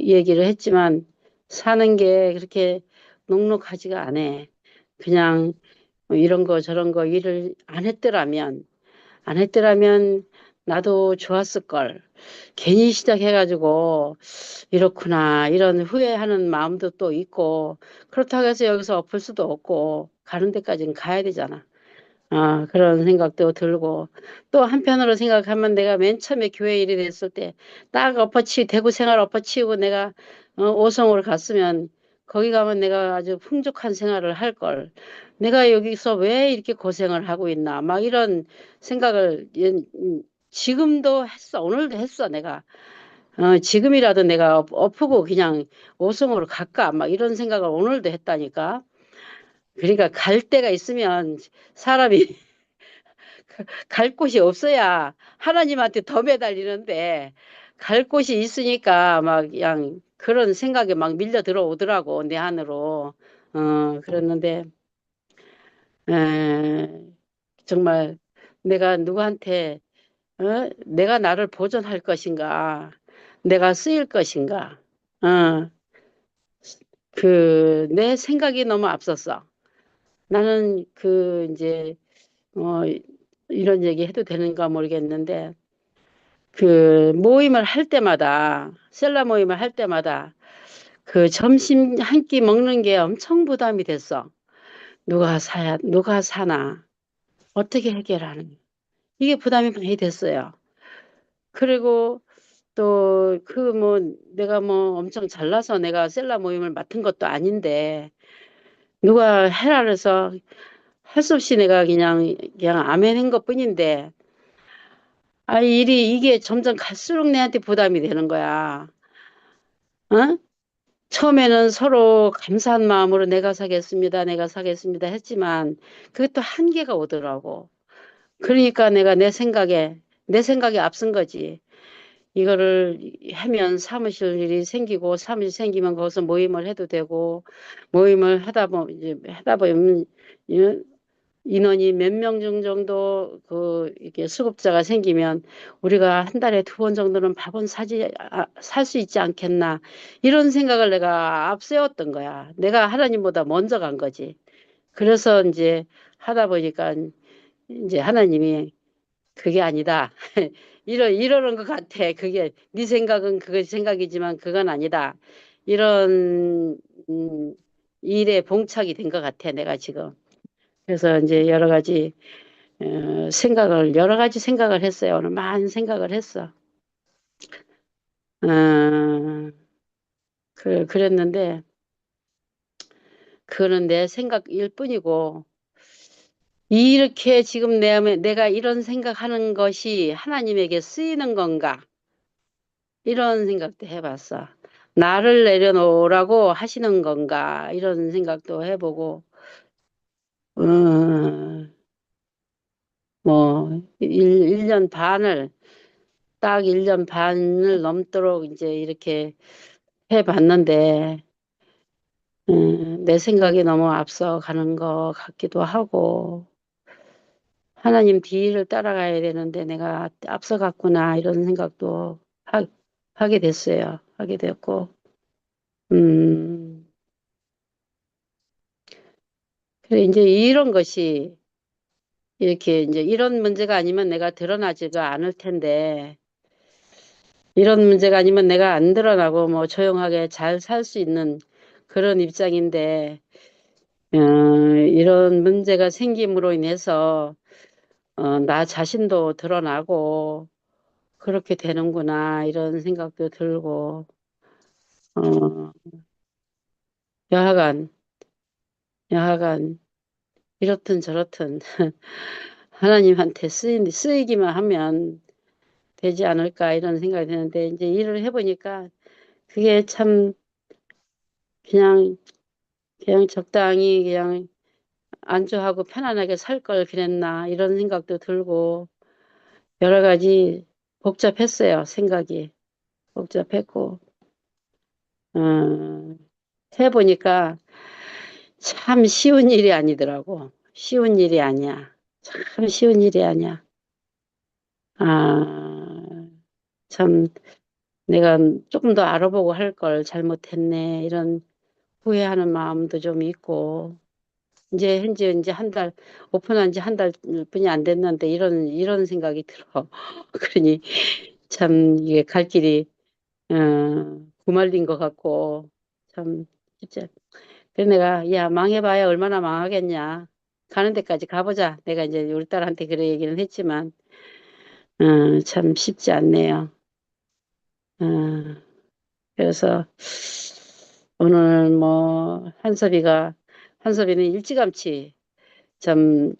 얘기를 했지만 사는 게 그렇게 녹록하지가 않아. 그냥 뭐 이런 거 저런 거 일을 안 했더라면 나도 좋았을 걸. 괜히 시작해가지고 이렇구나 이런 후회하는 마음도 또 있고 그렇다고 해서 여기서 엎을 수도 없고 가는 데까지는 가야 되잖아. 그런 생각도 들고 또 한편으로 생각하면 내가 맨 처음에 교회 일이 됐을 때 딱 대구 생활 엎어치우고 내가 오성으로 갔으면 거기 가면 내가 아주 풍족한 생활을 할 걸. 내가 여기서 왜 이렇게 고생을 하고 있나 막 이런 생각을 지금도 했어. 오늘도 했어 내가. 지금이라도 내가 엎고 그냥 오성으로 갈까 막 이런 생각을 오늘도 했다니까. 그러니까 갈 데가 있으면 사람이 갈 곳이 없어야 하나님한테 더 매달리는데 갈 곳이 있으니까 막 그냥 그런 생각에 막 밀려 들어오더라고 내 안으로. 그랬는데 에, 정말 내가 누구한테 내가 나를 보존할 것인가 내가 쓰일 것인가 어, 내 생각이 너무 앞섰어. 나는 이제 어, 이런 얘기 해도 되는가 모르겠는데 모임을 할 때마다, 셀라 모임을 할 때마다 점심 한 끼 먹는 게 엄청 부담이 됐어. 누가 사나, 어떻게 해결하는. 이게 부담이 많이 됐어요. 그리고 또 내가 뭐 엄청 잘나서 내가 셀라 모임을 맡은 것도 아닌데, 누가 해라 그래서 할 수 없이 내가 그냥 아멘 한 것 뿐인데, 이게 점점 갈수록 내한테 부담이 되는 거야. 어? 처음에는 서로 감사한 마음으로 내가 사겠습니다 했지만 그게 또 한계가 오더라고. 그러니까 내가 내 생각에 앞선 거지. 이거를 하면 사무실 일이 생기고 사무실 생기면 거기서 모임을 해도 되고 모임을 하다 보면 인원이 몇 명 정도 이렇게 수급자가 생기면 우리가 한 달에 2번 정도는 밥은 살 수 있지 않겠나 이런 생각을 내가 앞세웠던 거야. 내가 하나님보다 먼저 간 거지. 그래서 이제 하다 보니까 이제 하나님이 그게 아니다. 이러는 것 같아. 네 생각은 그거 생각이지만 그건 아니다. 이런 일에 봉착이 된 것 같아. 내가 지금. 그래서 이제 여러 가지 생각을 했어요. 오늘 많은 생각을 했어. 어, 그랬는데, 그거는 내 생각일 뿐이고, 이렇게 지금 내가 이런 생각하는 것이 하나님에게 쓰이는 건가? 이런 생각도 해봤어. 나를 내려놓으라고 하시는 건가? 이런 생각도 해보고, 어, 뭐, 1년 반을, 딱 1년 반을 넘도록 이제 이렇게 해봤는데, 내 생각이 너무 앞서 가는 것 같기도 하고, 하나님 뒤를 따라가야 되는데 내가 앞서 갔구나, 이런 생각도 하게 됐어요. 하게 됐고, 음, 그래, 이제 이런 것이, 이렇게 이제 이런 문제가 아니면 내가 드러나지가 않을 텐데, 이런 문제가 아니면 내가 안 드러나고 뭐 조용하게 잘 살 수 있는 그런 입장인데, 이런 문제가 생김으로 인해서 나 자신도 드러나고 그렇게 되는구나 이런 생각도 들고 어, 여하간 여하간 이렇든 저렇든 하나님한테 쓰이기만 하면 되지 않을까 이런 생각이 드는데 이제 일을 해보니까 그게 참 그냥 적당히 그냥 안주하고 편안하게 살 걸 그랬나 이런 생각도 들고 여러 가지 복잡했어요. 생각이 복잡했고 어, 해보니까 참 쉬운 일이 아니더라고. 쉬운 일이 아니야. 참 쉬운 일이 아니야. 아, 참 내가 조금 더 알아보고 할 걸 잘못했네. 이런 후회하는 마음도 좀 있고, 이제 현재 이제 한 달, 오픈한 지 한 달뿐이 안 됐는데 이런 생각이 들어. 그러니 참 이게 갈 길이, 구말린 것 같고, 참 쉽지 않. 그래서 내가, 야, 망해봐야 얼마나 망하겠냐. 가는 데까지 가보자. 내가 이제 우리 딸한테 그래 얘기는 했지만, 참 쉽지 않네요. 어, 그래서 오늘 뭐 한섭이는 일찌감치 참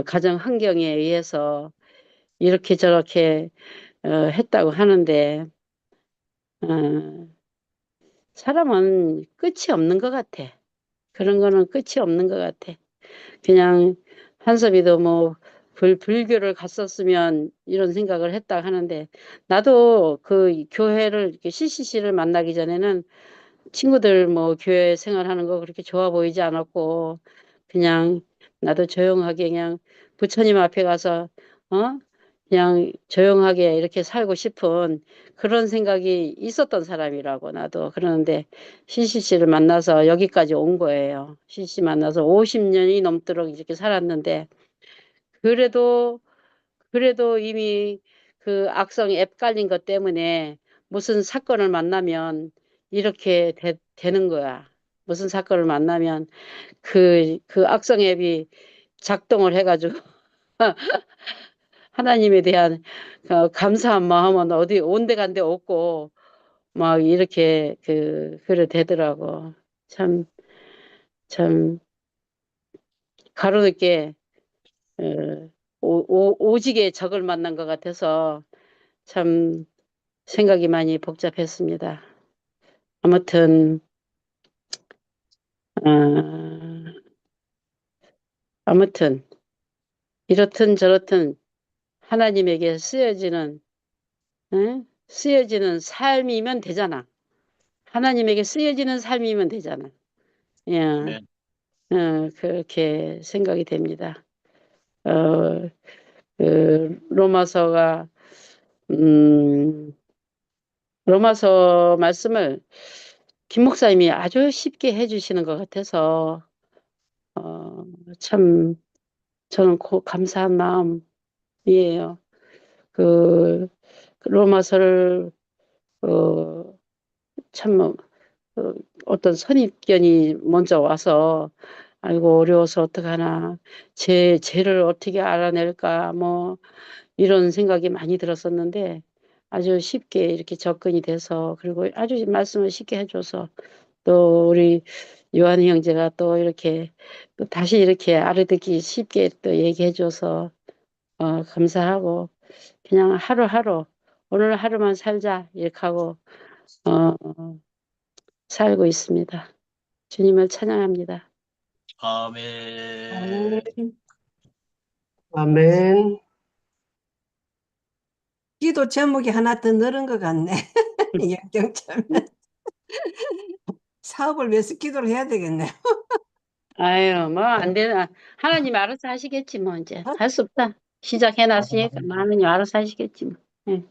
가정 환경에 의해서 이렇게 저렇게 했다고 하는데 어, 사람은 끝이 없는 것 같아. 그런 거는 끝이 없는 것 같아. 그냥 한섭이도 뭐 불교를 갔었으면 이런 생각을 했다 하는데 나도 그 교회를 이렇게 CCC를 만나기 전에는 친구들 뭐 교회 생활하는 거 그렇게 좋아 보이지 않았고 그냥 나도 조용하게 그냥 부처님 앞에 가서 어 그냥 조용하게 이렇게 살고 싶은 그런 생각이 있었던 사람이라고 나도 그러는데 CCC를 만나서 여기까지 온 거예요. CCC 만나서 50년이 넘도록 이렇게 살았는데 그래도 이미 그 악성 앱 깔린 것 때문에 무슨 사건을 만나면 이렇게 되는 거야. 무슨 사건을 만나면 그 악성 앱이 작동을 해가지고 하나님에 대한 감사한 마음은 어디 온데간데 없고 막 이렇게 그래 되더라고. 참, 참 가로늦게 어, 오직에 적을 만난 것 같아서 참 생각이 많이 복잡했습니다. 아무튼, 어, 아무튼, 이렇든 저렇든 하나님에게 쓰여지는 삶이면 되잖아. 하나님에게 쓰여지는 삶이면 되잖아. 예, 네. 그렇게 생각이 됩니다. 어, 로마서가, 음, 로마서 말씀을 김 목사님이 아주 쉽게 해주시는 것 같아서, 어, 참, 저는 감사한 마음이에요. 그 로마서를, 어, 참, 어떤 선입견이 먼저 와서, 아이고, 어려워서 어떡하나, 죄를 어떻게 알아낼까, 뭐, 이런 생각이 많이 들었었는데, 아주 쉽게 이렇게 접근이 돼서, 그리고 아주 말씀을 쉽게 해줘서, 또 우리 요한 형제가 또 이렇게 또 다시 이렇게 알아듣기 쉽게 또 얘기해줘서 감사하고 그냥 하루하루 오늘 하루만 살자 이렇게 하고 어, 살고 있습니다. 주님을 찬양합니다. 아멘. 아멘. 기도 제목이 하나 더 늘은 것 같네. 영경처럼 사업을 위해서 기도를 해야 되겠네. 아유 뭐 안 되나 하나님 알아서 하시겠지 뭐 이제 할 수 없다. 시작해놨으니까 하나님 알아서 하시겠지 뭐. 예.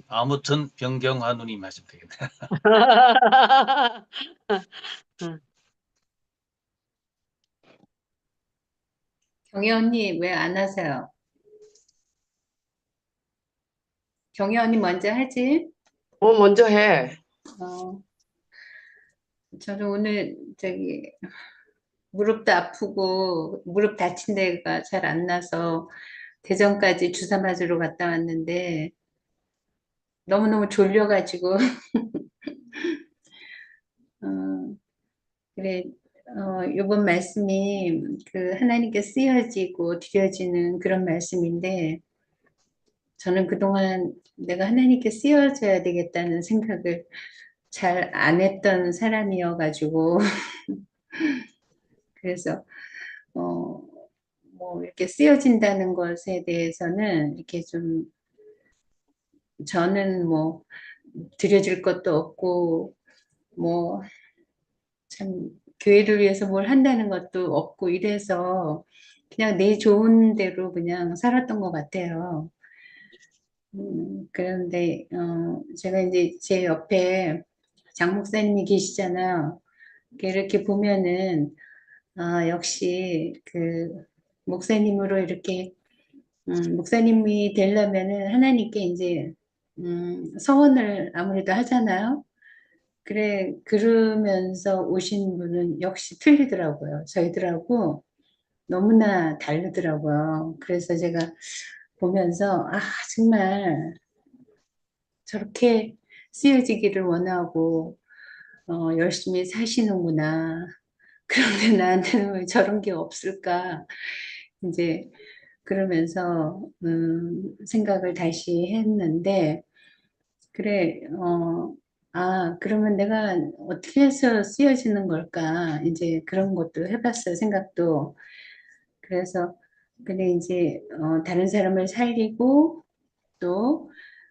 아무튼 변경하노니 하시면 되겠네. 경혜 언니 왜 안 하세요? 경혜 언니 먼저 하지. 먼저 해. 어, 저는 오늘 무릎도 아프고 무릎 다친 데가 잘 안 나서 대전까지 주사 맞으러 갔다 왔는데 너무너무 졸려가지고 어, 그래 이번 말씀이 그 하나님께 쓰여지고 드려지는 그런 말씀인데 저는 그동안 내가 하나님께 쓰여져야 되겠다는 생각을 잘 안 했던 사람이어가지고 그래서 어, 뭐 이렇게 쓰여진다는 것에 대해서는 이렇게 좀 저는 뭐 드려질 것도 없고 뭐 참 교회를 위해서 뭘 한다는 것도 없고 이래서 그냥 내 좋은 대로 그냥 살았던 것 같아요. 그런데, 제가 이제 제 옆에 장 목사님이 계시잖아요. 이렇게 보면은, 역시 그 목사님으로 이렇게, 목사님이 되려면은 하나님께 이제, 서원을 아무래도 하잖아요. 그래, 그러면서 오신 분은 역시 틀리더라고요. 저희들하고 너무나 다르더라고요. 그래서 제가 보면서, 정말 저렇게 쓰여지기를 원하고, 열심히 사시는구나. 그런데 나한테는 왜 저런 게 없을까? 이제 그러면서, 생각을 다시 했는데, 그래, 그러면 내가 어떻게 해서 쓰여지는 걸까? 이제 그런 것도 해봤어요, 생각도. 그래서, 근데 이제, 다른 사람을 살리고, 또,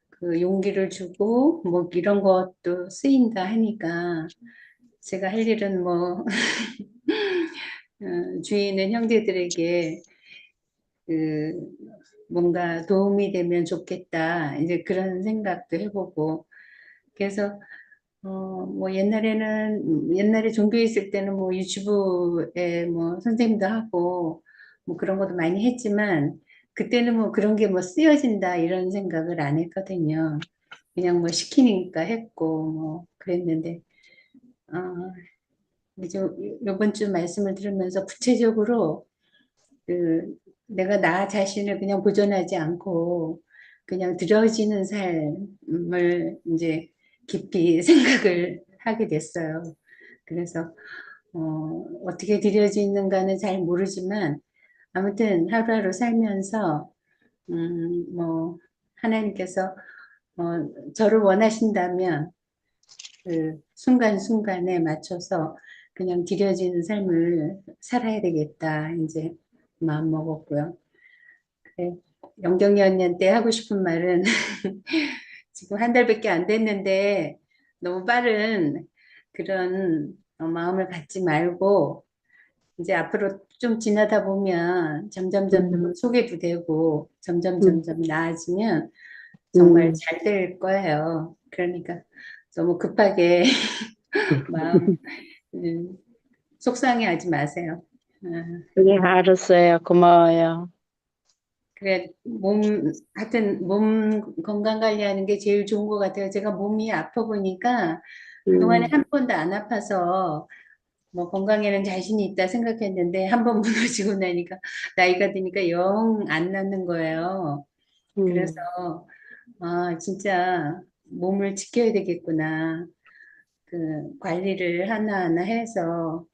그 용기를 주고, 뭐, 이런 것도 쓰인다 하니까, 제가 할 일은 뭐, 주위에 있는 형제들에게, 그, 뭔가 도움이 되면 좋겠다. 이제 그런 생각도 해보고, 그래서 뭐 옛날에 종교에 있을 때는 뭐 유튜브에 뭐 선생님도 하고 뭐 그런 것도 많이 했지만 그때는 뭐 그런 게 뭐 쓰여진다 이런 생각을 안 했거든요. 그냥 뭐 시키니까 했고 뭐 그랬는데 어, 이제 요번 주 말씀을 들으면서 구체적으로 그 내가 나 자신을 그냥 보존하지 않고 그냥 들여지는 삶을 이제 깊이 생각을 하게 됐어요. 그래서 어떻게 들여지는가는 잘 모르지만 아무튼 하루하루 살면서 뭐 하나님께서 저를 원하신다면 그 순간순간에 맞춰서 그냥 들여지는 삶을 살아야 되겠다 이제 마음 먹었고요. 그래, 영경이 언니한테 하고 싶은 말은 지금 한 달밖에 안 됐는데 너무 빠른 그런 마음을 갖지 말고 이제 앞으로 좀 지나다 보면 점점 소개도 되고 점점 나아지면 정말 잘 될 거예요. 그러니까 너무 급하게 마음 속상해하지 마세요. 네, 알았어요. 고마워요. 그래, 하여튼 몸 건강 관리하는 게 제일 좋은 것 같아요. 제가 몸이 아파 보니까 그동안에 한 번도 안 아파서 뭐 건강에는 자신이 있다 생각했는데 한 번 무너지고 나니까 나이가 드니까 영 안 낫는 거예요. 그래서 진짜 몸을 지켜야 되겠구나. 그 관리를 하나하나 해서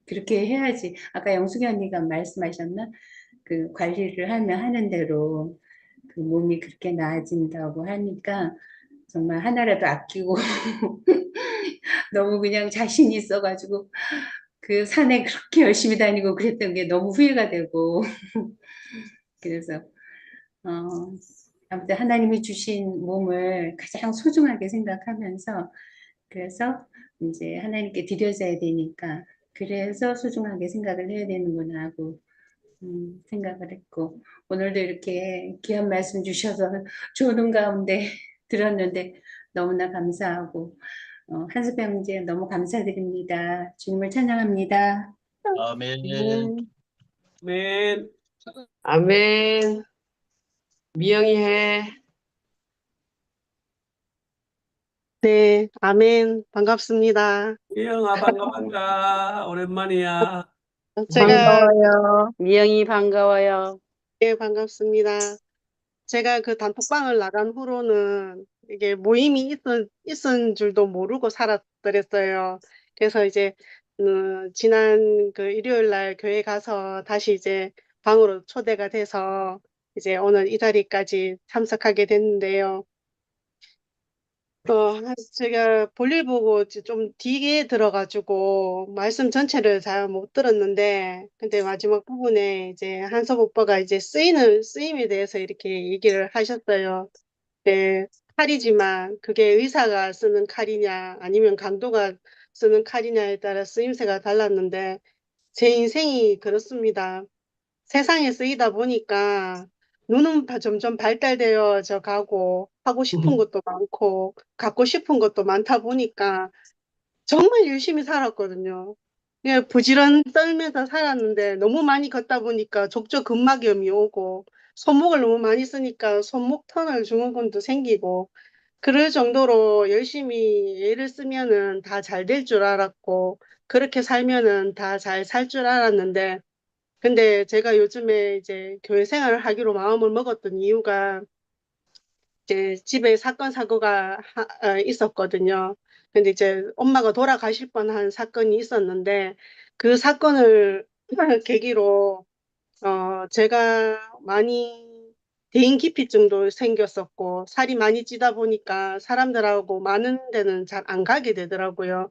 그렇게 해야지. 아까 영숙이 언니가 말씀하셨나? 그 관리를 하면 하는 대로 그 몸이 그렇게 나아진다고 하니까 정말 하나라도 아끼고 너무 그냥 자신 있어가지고 그 산에 그렇게 열심히 다니고 그랬던 게 너무 후회가 되고 그래서 어, 아무튼 하나님이 주신 몸을 가장 소중하게 생각하면서 그래서 이제 하나님께 드려져야 되니까 그래서 소중하게 생각을 해야 되는구나 하고 생각을 했고 오늘도 이렇게 귀한 말씀 주셔서 좋은 가운데 들었는데 너무나 감사하고 한수병제 너무 감사드립니다. 주님을 찬양합니다. 아멘. 아멘. 아멘. 미영이 해. 네, 아멘. 반갑습니다. 미영아, 반가. 오랜만이야. 제가, 반가워요. 미영이 반가워요. 네, 반갑습니다. 제가 그 단톡방을 나간 후로는 이게 모임이 있은 줄도 모르고 살았더랬어요. 그래서 이제, 지난 그 일요일 날 교회 가서 다시 이제 방으로 초대가 돼서 이제 오늘 이 자리까지 참석하게 됐는데요. 제가 볼일 보고 이제 좀 뒤에 들어가지고 말씀 전체를 잘 못 들었는데, 근데 마지막 부분에 이제 한섭 오빠가 이제 쓰임에 대해서 이렇게 얘기를 하셨어요. 네, 칼이지만 그게 의사가 쓰는 칼이냐 아니면 강도가 쓰는 칼이냐에 따라 쓰임새가 달랐는데, 제 인생이 그렇습니다. 세상에 쓰이다 보니까 눈은 점점 발달되어져 가고 하고 싶은 것도 많고 갖고 싶은 것도 많다 보니까 정말 열심히 살았거든요. 예, 부지런 떨면서 살았는데 너무 많이 걷다 보니까 족저근막염이 오고 손목을 너무 많이 쓰니까 손목 터널 증후군도 생기고 그럴 정도로 열심히 애를 쓰면은 다 잘 될 줄 알았고 그렇게 살면은 다 잘 살 줄 알았는데 근데 제가 요즘에 이제 교회 생활을 하기로 마음을 먹었던 이유가 이제 집에 사건 사고가 있었거든요. 근데 이제 엄마가 돌아가실 뻔한 사건이 있었는데 그 사건을 계기로 제가 많이 대인기피증도 생겼었고 살이 많이 찌다 보니까 사람들하고 많은 데는 잘 안 가게 되더라고요.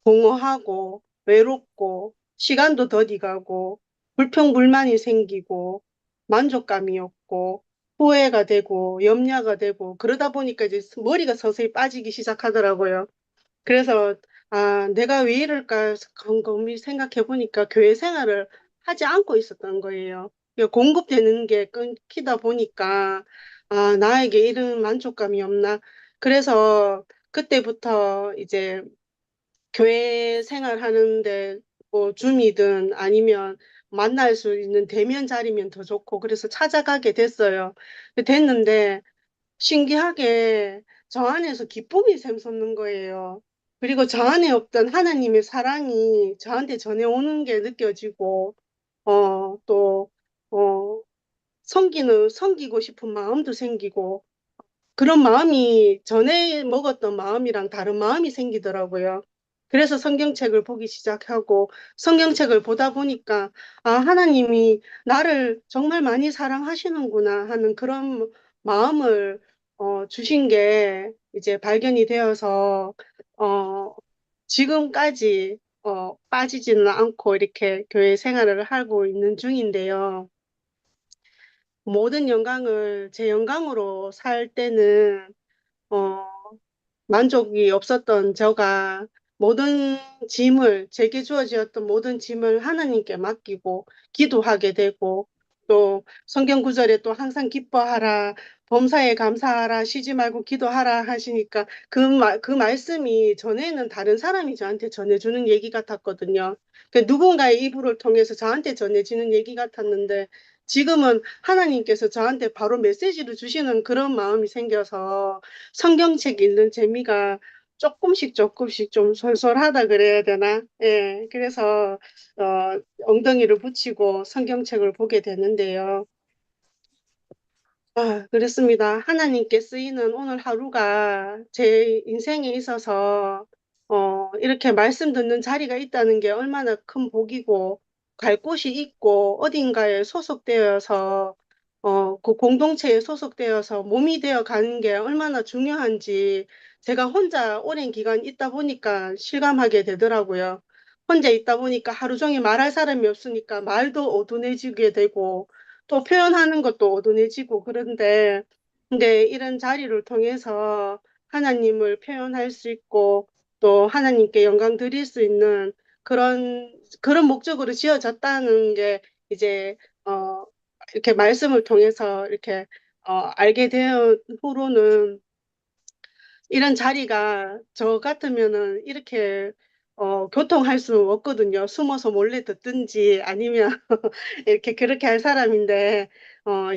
공허하고 외롭고 시간도 더디 가고 불평불만이 생기고 만족감이 없고 후회가 되고 염려가 되고 그러다 보니까 이제 머리가 서서히 빠지기 시작하더라고요. 그래서 내가 왜 이럴까 곰곰이 생각해 보니까 교회 생활을 하지 않고 있었던 거예요. 이게 공급되는 게 끊기다 보니까 나에게 이런 만족감이 없나. 그래서 그때부터 이제 교회 생활하는데 뭐 줌이든 아니면 만날 수 있는 대면 자리면 더 좋고 그래서 찾아가게 됐어요. 됐는데 신기하게 저 안에서 기쁨이 샘솟는 거예요. 그리고 저 안에 없던 하나님의 사랑이 저한테 전해오는 게 느껴지고 또 섬기고 싶은 마음도 생기고 그런 마음이 전에 먹었던 마음이랑 다른 마음이 생기더라고요. 그래서 성경책을 보기 시작하고 성경책을 보다 보니까 하나님이 나를 정말 많이 사랑하시는구나 하는 그런 마음을 주신 게 이제 발견이 되어서 어, 지금까지 빠지지는 않고 이렇게 교회 생활을 하고 있는 중인데요. 모든 영광을 제 영광으로 살 때는 어, 만족이 없었던 저가 모든 짐을, 제게 주어지었던 모든 짐을 하나님께 맡기고 기도하게 되고 또 성경 구절에 또 항상 기뻐하라, 범사에 감사하라, 쉬지 말고 기도하라 하시니까 그 말씀이 전에는 다른 사람이 저한테 전해주는 얘기 같았거든요. 누군가의 이불을 통해서 저한테 전해지는 얘기 같았는데 지금은 하나님께서 저한테 바로 메시지를 주시는 그런 마음이 생겨서 성경책 읽는 재미가 조금씩 좀 솔솔하다 그래야 되나? 예, 그래서 엉덩이를 붙이고 성경책을 보게 되는데요. 그렇습니다. 하나님께 쓰이는 오늘 하루가 제 인생에 있어서 이렇게 말씀 듣는 자리가 있다는 게 얼마나 큰 복이고 갈 곳이 있고 어딘가에 소속되어서 그 공동체에 소속되어서 몸이 되어 가는 게 얼마나 중요한지 제가 혼자 오랜 기간 있다 보니까 실감하게 되더라고요. 혼자 있다 보니까 하루 종일 말할 사람이 없으니까 말도 어두해지게 되고 또 표현하는 것도 어두해지고 그런데 근데 이런 자리를 통해서 하나님을 표현할 수 있고 또 하나님께 영광 드릴 수 있는 그런 목적으로 지어졌다는 게 이제 이렇게 말씀을 통해서 이렇게 알게 된 후로는 이런 자리가 저 같으면은 이렇게 교통할 수 없거든요. 숨어서 몰래 듣든지 아니면 이렇게 그렇게 할 사람인데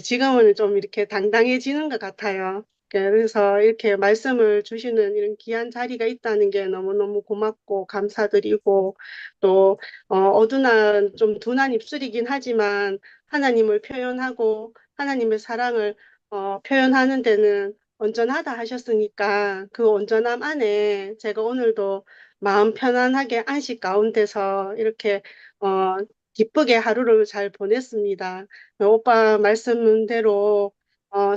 지금은 좀 이렇게 당당해지는 것 같아요. 그래서 이렇게 말씀을 주시는 이런 귀한 자리가 있다는 게 너무너무 고맙고 감사드리고 또 어두난 좀 둔한 입술이긴 하지만 하나님을 표현하고 하나님의 사랑을 표현하는 데는 온전하다 하셨으니까 그 온전함 안에 제가 오늘도 마음 편안하게 안식 가운데서 이렇게 어, 기쁘게 하루를 잘 보냈습니다. 오빠 말씀대로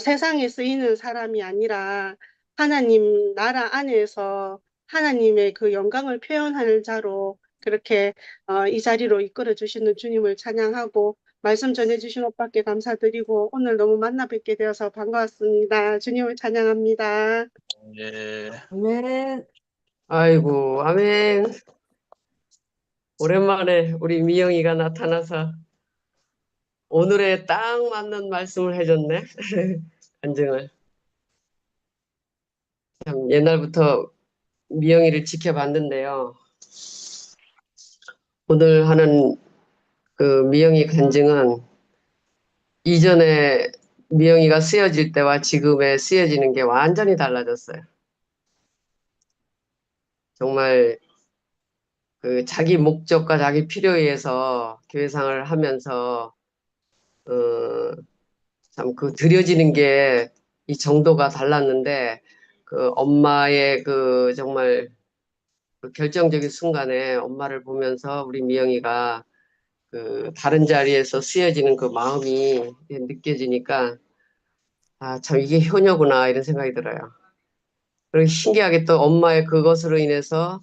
세상에 쓰이는 사람이 아니라 하나님 나라 안에서 하나님의 그 영광을 표현하는 자로 그렇게 이 자리로 이끌어 주시는 주님을 찬양하고 말씀 전해주신 오빠께 감사드리고 오늘 너무 만나 뵙게 되어서 반가웠습니다. 주님을 찬양합니다. 예. 아멘. 아이고, 아멘. 오랜만에 우리 미영이가 나타나서 오늘에 딱 맞는 말씀을 해줬네. 간증을. 참 옛날부터 미영이를 지켜봤는데요. 오늘 하는 그 미영이 간증은 이전에 미영이가 쓰여질 때와 지금의 쓰여지는 게 완전히 달라졌어요. 정말 그 자기 목적과 자기 필요에 의해서 교회생활을 하면서 참 그 드려지는 게 이 정도가 달랐는데 그 엄마의 그 정말 그 결정적인 순간에 엄마를 보면서 우리 미영이가 그 다른 자리에서 쓰여지는 그 마음이 느껴지니까 아, 참 이게 효녀구나 이런 생각이 들어요. 그리고 신기하게 또 엄마의 그것으로 인해서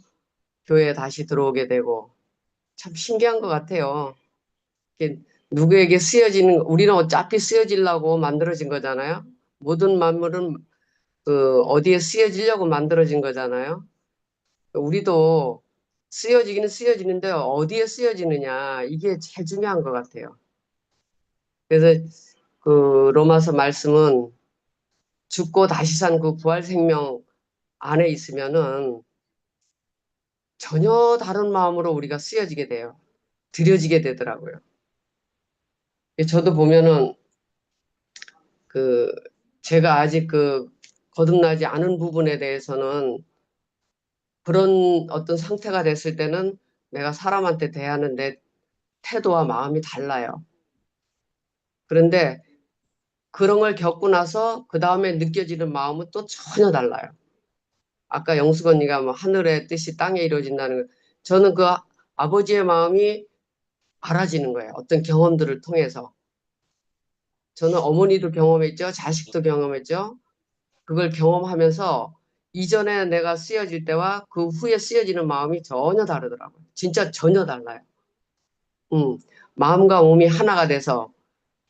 교회에 다시 들어오게 되고 참 신기한 것 같아요. 이게 누구에게 쓰여지는 우리는 어차피 쓰여지려고 만들어진 거잖아요. 모든 만물은 그 어디에 쓰여지려고 만들어진 거잖아요. 우리도 쓰여지기는 쓰여지는데 어디에 쓰여지느냐 이게 제일 중요한 것 같아요. 그래서 그 로마서 말씀은 죽고 다시 산 그 부활 생명 안에 있으면은 전혀 다른 마음으로 우리가 쓰여지게 돼요. 들여지게 되더라고요. 저도 보면은 그 제가 아직 그 거듭나지 않은 부분에 대해서는 그런 어떤 상태가 됐을 때는 내가 사람한테 대하는데 태도와 마음이 달라요. 그런데 그런 걸 겪고 나서 그 다음에 느껴지는 마음은 또 전혀 달라요. 아까 영숙 언니가 뭐 하늘의 뜻이 땅에 이루어진다는 거, 저는 그 아버지의 마음이 알아지는 거예요. 어떤 경험들을 통해서. 저는 어머니도 경험했죠. 자식도 경험했죠. 그걸 경험하면서 이전에 내가 쓰여질 때와 그 후에 쓰여지는 마음이 전혀 다르더라고요. 진짜 전혀 달라요. 음, 마음과 몸이 하나가 돼서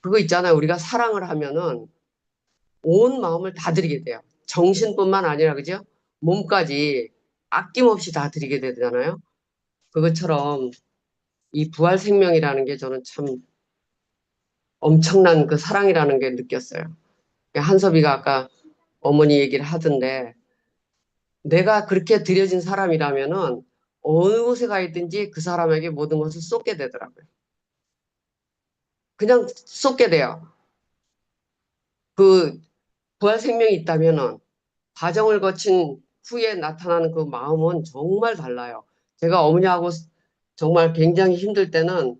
그거 있잖아요. 우리가 사랑을 하면은 온 마음을 다 드리게 돼요. 정신뿐만 아니라 그죠? 몸까지 아낌없이 다 드리게 되잖아요. 그것처럼 이 부활 생명이라는 게 저는 참 엄청난 그 사랑이라는 게 느꼈어요. 한섭이가 아까 어머니 얘기를 하던데 내가 그렇게 드려진 사람이라면은 어느 곳에 가 있든지 그 사람에게 모든 것을 쏟게 되더라고요. 그냥 쏟게 돼요. 그 부활 생명이 있다면은 과정을 거친 후에 나타나는 그 마음은 정말 달라요. 제가 어머니하고 정말 굉장히 힘들 때는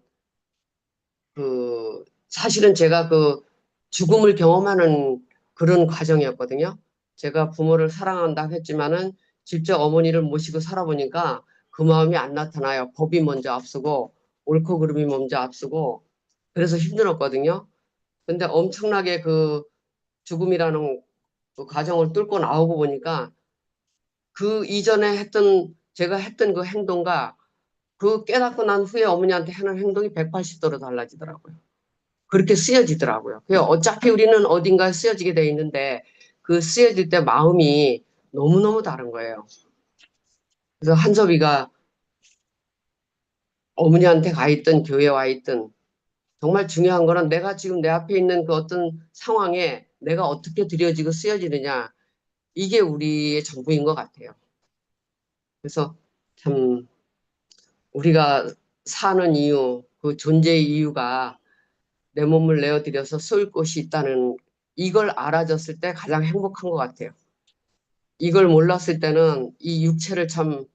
그 사실은 제가 그 죽음을 경험하는 그런 과정이었거든요. 제가 부모를 사랑한다 했지만은 직접 어머니를 모시고 살아보니까 그 마음이 안 나타나요. 법이 먼저 앞서고 옳고 그름이 먼저 앞서고 그래서 힘들었거든요. 근데 엄청나게 그 죽음이라는 그 과정을 뚫고 나오고 보니까 그 이전에 했던 제가 했던 그 행동과 그 깨닫고 난 후에 어머니한테 하는 행동이 180도로 달라지더라고요. 그렇게 쓰여지더라고요. 그 어차피 우리는 어딘가에 쓰여지게 돼 있는데 그 쓰여질 때 마음이 너무너무 다른 거예요. 그래서 한섭이가 어머니한테 가 있든 교회에 와 있든 정말 중요한 거는 내가 지금 내 앞에 있는 그 어떤 상황에 내가 어떻게 들여지고 쓰여지느냐 이게 우리의 전부인 것 같아요. 그래서 참 우리가 사는 이유, 그 존재의 이유가 내 몸을 내어드려서 쏠 곳이 있다는 이걸 알아줬을 때 가장 행복한 것 같아요. 이걸 몰랐을 때는 이 육체를 참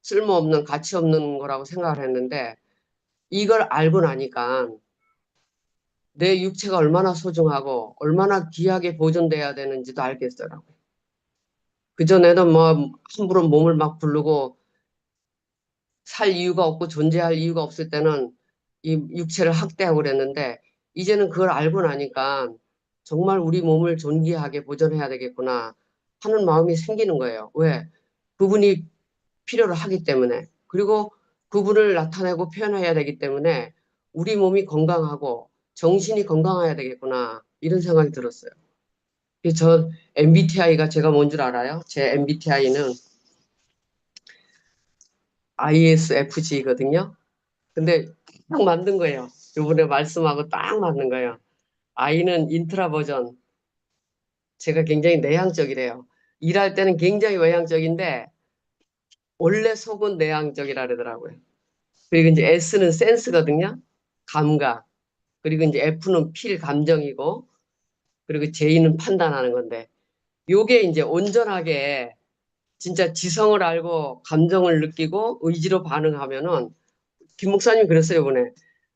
쓸모없는 가치 없는 거라고 생각을 했는데 이걸 알고 나니까 내 육체가 얼마나 소중하고 얼마나 귀하게 보존돼야 되는지도 알겠더라고요. 그전에는 뭐 함부로 몸을 막 부르고 살 이유가 없고 존재할 이유가 없을 때는 이 육체를 학대하고 그랬는데 이제는 그걸 알고 나니까 정말 우리 몸을 존귀하게 보존해야 되겠구나 하는 마음이 생기는 거예요. 왜? 그분이 필요로 하기 때문에 그리고 그분을 나타내고 표현해야 되기 때문에 우리 몸이 건강하고 정신이 건강해야 되겠구나 이런 생각이 들었어요. 저 MBTI가 제가 뭔 줄 알아요? 제 MBTI는 ISFJ거든요. 근데 딱 만든 거예요. 요번에 말씀하고 딱 맞는 거예요. 아이는 인트라 버전. 제가 굉장히 내향적이래요. 일할 때는 굉장히 외향적인데 원래 속은 내향적이라 그러더라고요. 그리고 이제 S는 센스거든요. 감각. 그리고 이제 F는 필 감정이고 그리고 J는 판단하는 건데 요게 이제 온전하게 진짜 지성을 알고 감정을 느끼고 의지로 반응하면은 김 목사님 그랬어요, 이번에.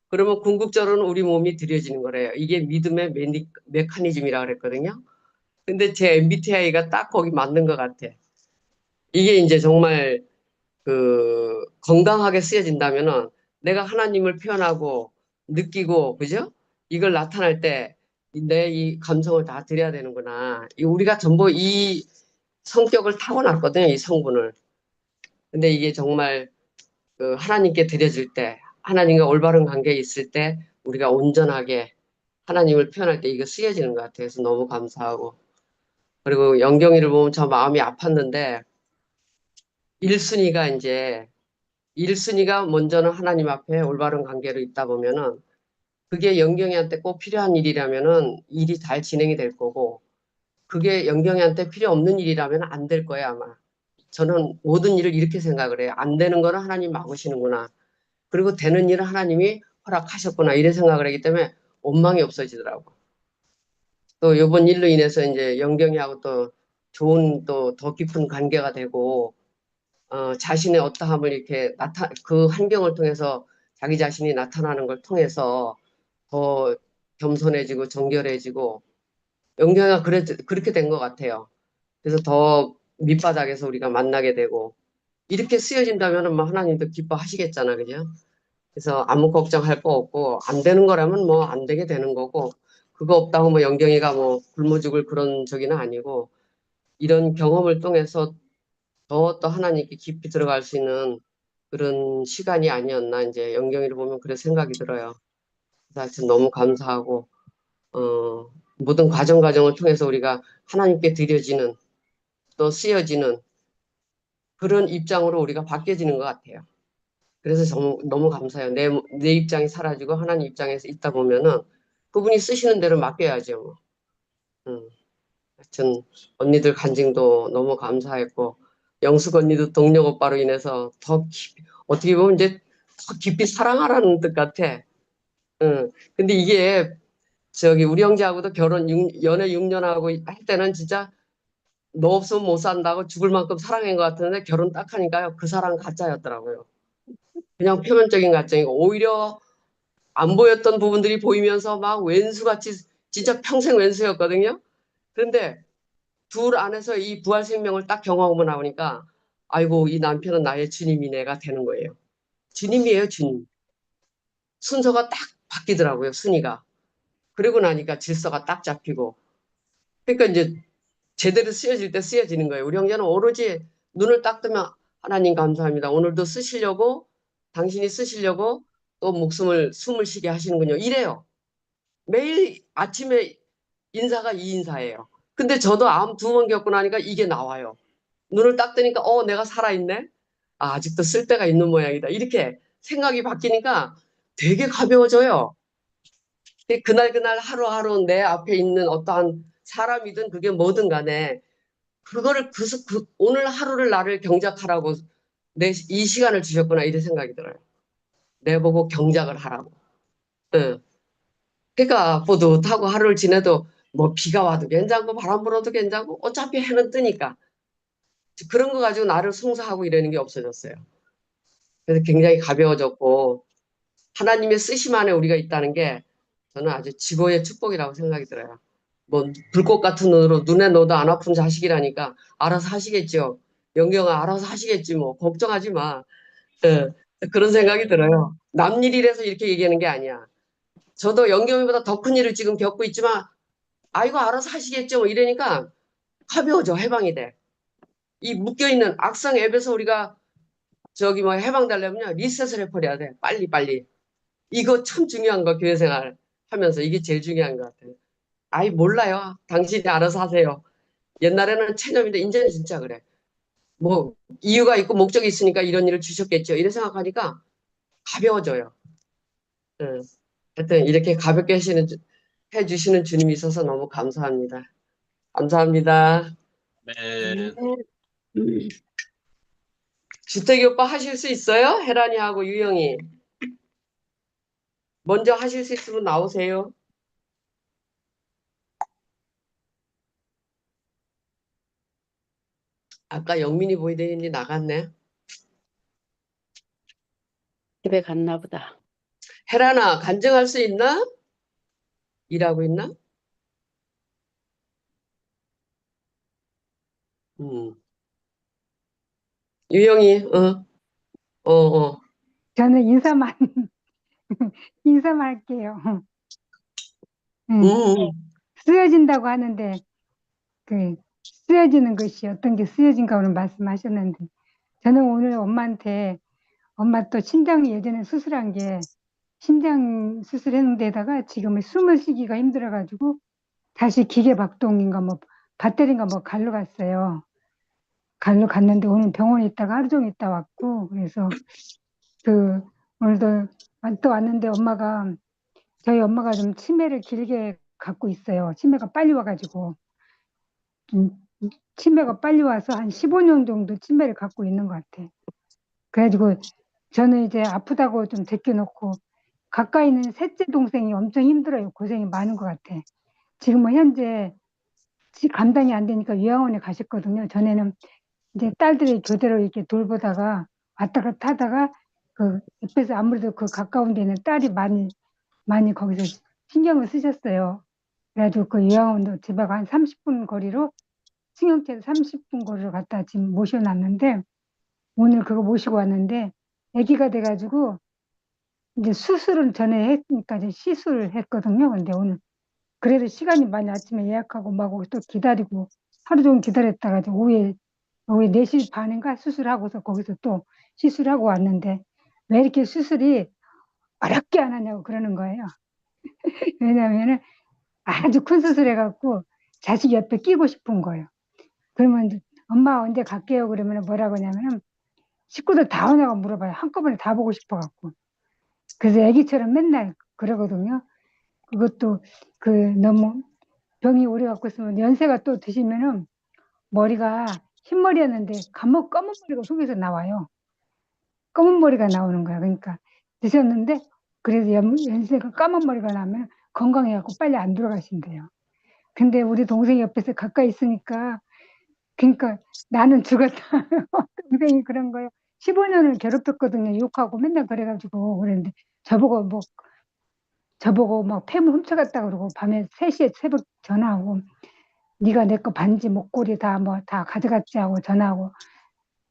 그러면 궁극적으로는 우리 몸이 들여지는 거래요. 이게 믿음의 메커니즘이라 그랬거든요. 근데 제 MBTI가 딱 거기 맞는 것 같아. 이게 이제 정말 그 건강하게 쓰여진다면은 내가 하나님을 표현하고 느끼고 그죠? 이걸 나타날 때 내 이 감성을 다 드려야 되는구나. 우리가 전부 이 성격을 타고났거든요, 이 성분을. 근데 이게 정말 그 하나님께 드려질 때, 하나님과 올바른 관계에 있을 때 우리가 온전하게 하나님을 표현할 때 이거 쓰여지는 것 같아요. 그래서 너무 감사하고. 그리고 영경이를 보면 저 마음이 아팠는데 1순위가 이제 1순위가 먼저는 하나님 앞에 올바른 관계로 있다 보면은 그게 영경이한테 꼭 필요한 일이라면은 일이 잘 진행이 될 거고 그게 영경이한테 필요 없는 일이라면 안 될 거예요, 아마. 저는 모든 일을 이렇게 생각을 해요. 안 되는 거는 하나님 막으시는구나. 그리고 되는 일은 하나님이 허락하셨구나. 이런 생각을 하기 때문에 원망이 없어지더라고. 또 이번 일로 인해서 이제 영경이하고 또 좋은 또 더 깊은 관계가 되고 자신의 어떠함을 이렇게 그 환경을 통해서 자기 자신이 나타나는 걸 통해서 더 겸손해지고 정결해지고 영경이가 그렇게 된 것 같아요. 그래서 더 밑바닥에서 우리가 만나게 되고 이렇게 쓰여진다면 뭐 하나님도 기뻐하시겠잖아, 그죠? 그래서 아무 걱정할 거 없고 안 되는 거라면 뭐 안 되게 되는 거고 그거 없다고 뭐 영경이가 뭐 굶어 죽을 그런 저기는 아니고 이런 경험을 통해서 더 또 하나님께 깊이 들어갈 수 있는 그런 시간이 아니었나 이제 영경이를 보면 그런 생각이 들어요. 그래서 하여튼 너무 감사하고 모든 과정을 통해서 우리가 하나님께 드려지는 또 쓰여지는 그런 입장으로 우리가 바뀌어지는 것 같아요. 그래서 너무 감사해요. 내 입장이 사라지고 하나님 입장에서 있다 보면은 그분이 쓰시는 대로 맡겨야죠. 뭐. 하여튼 언니들 간증도 너무 감사했고 영숙 언니도 동력 오빠로 인해서 더 깊이, 어떻게 보면 이제 더 깊이 사랑하라는 뜻 같아. 근데 이게 저기 우리 형제하고도 연애 6년 하고 할 때는 진짜 너 없으면 못 산다고 죽을 만큼 사랑한 것 같은데 결혼 딱 하니까요 그 사랑 가짜였더라고요. 그냥 표면적인 가정이고 오히려 안 보였던 부분들이 보이면서 막 왼수같이 진짜 평생 왼수였거든요. 그런데 둘 안에서 이 부활 생명을 딱 경험하고 나오니까 아이고 이 남편은 나의 주님이네가 되는 거예요. 주님이에요, 주님. 순서가 딱 바뀌더라고요, 순위가. 그러고 나니까 질서가 딱 잡히고. 그러니까 이제 제대로 쓰여질 때 쓰여지는 거예요. 우리 형제는 오로지 눈을 딱 뜨면 하나님 감사합니다. 오늘도 쓰시려고 당신이 쓰시려고 또 숨을 쉬게 하시는군요. 이래요. 매일 아침에 인사가 이 인사예요. 근데 저도 암 2번 겪고 나니까 이게 나와요. 눈을 딱 뜨니까 내가 살아있네. 아, 아직도 쓸 데가 있는 모양이다. 이렇게 생각이 바뀌니까 되게 가벼워져요. 그날 하루하루 내 앞에 있는 어떠한 사람이든 그게 뭐든 간에 그거를 오늘 하루를 나를 경작하라고 이 시간을 주셨구나 이런 생각이 들어요. 내보고 경작을 하라고. 응. 그러니까 뿌듯하고 하루를 지내도 뭐 비가 와도 괜찮고 바람 불어도 괜찮고 어차피 해는 뜨니까 그런 거 가지고 나를 송사하고 이러는 게 없어졌어요. 그래서 굉장히 가벼워졌고 하나님의 쓰심 안에 우리가 있다는 게 저는 아주 지고의 축복이라고 생각이 들어요. 뭐 불꽃 같은 눈으로 눈에 넣어도 안 아픈 자식이라니까 알아서 하시겠죠. 영경아 알아서 하시겠지 뭐 걱정하지 마. 예, 그런 생각이 들어요. 남 일이라서 이렇게 얘기하는 게 아니야. 저도 영경이보다 더 큰 일을 지금 겪고 있지만 아이고 알아서 하시겠죠 뭐 이러니까 가벼워져 해방이 돼. 이 묶여있는 악성 앱에서 우리가 저기 뭐 해방되려면요 리셋을 해버려야 돼. 빨리. 이거 참 중요한 거 교회 생활 하면서 이게 제일 중요한 것 같아요. 아이 몰라요. 당신이 알아서 하세요. 옛날에는 체념인데 이제는 진짜 그래. 뭐 이유가 있고 목적이 있으니까 이런 일을 주셨겠죠. 이런 생각하니까 가벼워져요. 응. 하여튼 이렇게 가볍게 해주시는 주님이 있어서 너무 감사합니다. 감사합니다. 네. 주택이 오빠 하실 수 있어요? 혜란이하고 유영이. 먼저 하실 수 있으면 나오세요. 아까 영민이 보이더니 나갔네. 집에 갔나 보다. 혜란아, 간증할 수 있나? 일하고 있나? 음. 유영이, 어. 저는 인사만 인사만 할게요. 음. 쓰여진다고 하는데 그 쓰여지는 것이 어떤 게 쓰여진가 오늘 말씀하셨는데 저는 오늘 엄마한테 엄마 또 신장 예전에 수술한 게 신장 수술했는데다가 지금은 숨을 쉬기가 힘들어가지고 다시 기계 박동인가 뭐 배터리인가 뭐 갈러 갔어요. 갈러 갔는데 오늘 병원에 있다가 하루 종일 있다 왔고 그래서 그 오늘도 또 왔는데 저희 엄마가 좀 치매를 길게 갖고 있어요. 치매가 빨리 와가지고 치매가 빨리 와서 한 15년 정도 치매를 갖고 있는 것 같아. 그래가지고 저는 이제 아프다고 좀 제껴놓고 가까이 있는 셋째 동생이 엄청 힘들어요. 고생이 많은 것 같아. 지금은 현재 감당이 안 되니까 요양원에 가셨거든요. 전에는 이제 딸들이 교대로 이렇게 돌보다가 왔다 갔다 하다가 그 옆에서 아무래도 그 가까운 데는 딸이 많이 거기서 신경을 쓰셨어요. 그래가지고 그 요양원도 집하고 한 30분 거리로 승용차에서 30분 거리로 갔다 지금 모셔놨는데 오늘 그거 모시고 왔는데 아기가 돼가지고 이제 수술은 전에 했으니까 이제 시술을 했거든요. 근데 오늘 그래도 시간이 많이 아침에 예약하고 막 또 기다리고 하루 종일 기다렸다가 이제 오후에 4시 반인가 수술하고서 거기서 또 시술하고 왔는데 왜 이렇게 수술이 어렵게 안 하냐고 그러는 거예요. 왜냐면은 아주 큰 수술 해갖고 자식 옆에 끼고 싶은 거예요. 그러면 이제 엄마 언제 갈게요? 그러면 뭐라고 하냐면은 식구들 다 오냐고 물어봐요. 한꺼번에 다 보고 싶어갖고. 그래서 애기처럼 맨날 그러거든요. 그것도 너무 병이 오래 갖고 있으면 연세가 또 드시면은 머리가 흰머리였는데 검은 머리가 속에서 나와요. 검은 머리가 나오는 거야. 그러니까 드셨는데 그래서 연세가 까만 머리가 나면 건강해갖고 빨리 안 돌아가신대요. 근데 우리 동생이 옆에서 가까이 있으니까 그러니까 나는 죽었다. 동생이 그런 거예요. 15년을 괴롭혔거든요. 욕하고 맨날 그래가지고 그랬는데 저보고 막 폐물 훔쳐갔다 그러고 밤에 3시에 새벽 전화하고 네가 내 거 반지 목걸이 다 가져갔지 하고 전화하고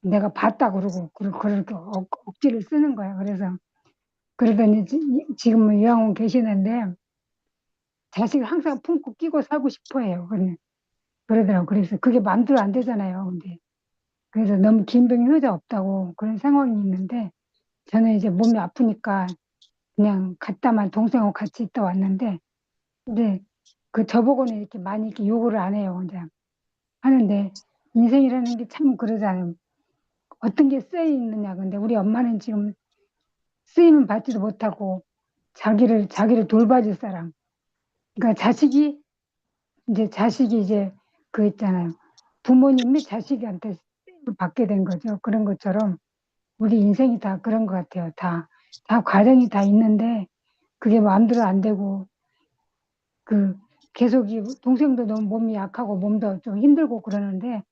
내가 봤다 그러고 그렇게 억지를 쓰는 거야. 그래서 그러더니 지금은 요양원 계시는데 자식을 항상 품고 끼고 살고 싶어 해요. 그러더라고. 그래서 그게 마음대로 안 되잖아요. 근데 그래서 너무 긴 병이 효자 없다고 그런 상황이 있는데 저는 이제 몸이 아프니까 그냥 갔다만 동생하고 같이 있다 왔는데 근데 저보고는 이렇게 많이 이렇게 요구를 안 해요. 이제 하는데 인생이라는 게 참 그러잖아요. 어떤 게 쓰여 있느냐. 근데 우리 엄마는 지금 쓰임은 받지도 못하고 자기를 돌봐줄 사람. 그러니까 자식이 이제 그 있잖아요. 부모님이 자식한테 쓰임을 받게 된 거죠. 그런 것처럼 우리 인생이 다 그런 것 같아요. 다 과정이 다 있는데 그게 마음대로 안 되고 계속 동생도 너무 몸이 약하고 몸도 좀 힘들고 그러는데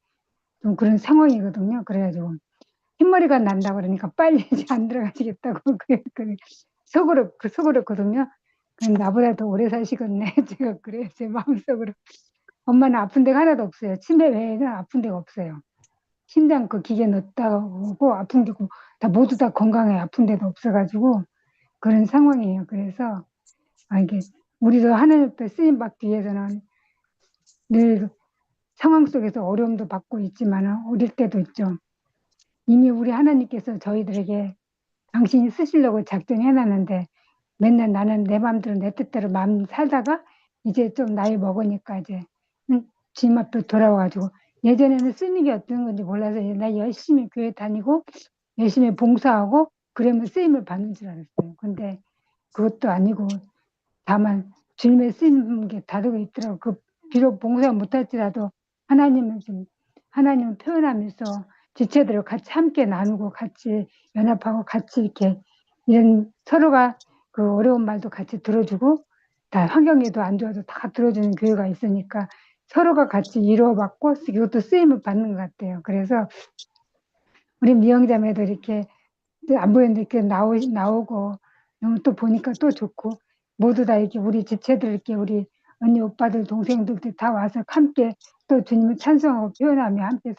좀 그런 상황이거든요. 그래가지고 흰머리가 난다 그러니까 빨리 이제 안 들어가시겠다고 속으로거든요. 나보다 더 오래 사시겠네. 제가 그래요. 제 마음속으로. 엄마는 아픈 데가 하나도 없어요. 치매 외에는 아픈 데가 없어요. 심장 기계 넣었다 오고 아픈 데고 다 모두 다 건강해. 아픈 데도 없어가지고 그런 상황이에요. 그래서 이게 우리도 하나님 앞에 쓰임 받기 위해서는 늘 상황 속에서 어려움도 받고 있지만 어릴 때도 있죠. 이미 우리 하나님께서 저희들에게 당신이 쓰시려고 작정해놨는데 맨날 나는 내 마음대로 내 뜻대로 마음 살다가 이제 좀 나이 먹으니까 이제 주님 앞에 돌아와가지고 예전에는 쓰는 게 어떤 건지 몰라서 나 열심히 교회 다니고 열심히 봉사하고 그러면 쓰임을 받는 줄 알았어요. 근데 그것도 아니고 다만 주님의 쓰임 게 다르고 있더라고. 그 비록 봉사 못할지라도 하나님은 좀 하나님을 표현하면서 지체들을 같이 함께 나누고 같이 연합하고 같이 이렇게 이런 서로가 그 어려운 말도 같이 들어주고 다 환경에도 안 좋아도 다 들어주는 교회가 있으니까 서로가 같이 이루어받고 이것도 쓰임을 받는 것 같아요. 그래서 우리 미영자매도 이렇게 안 보이는데 이렇게 나오고 또 보니까 또 좋고 모두 다 이렇게 우리 지체들 이렇게 우리 언니 오빠들 동생들 다 와서 함께 또 주님을 찬송하고 표현하며 함께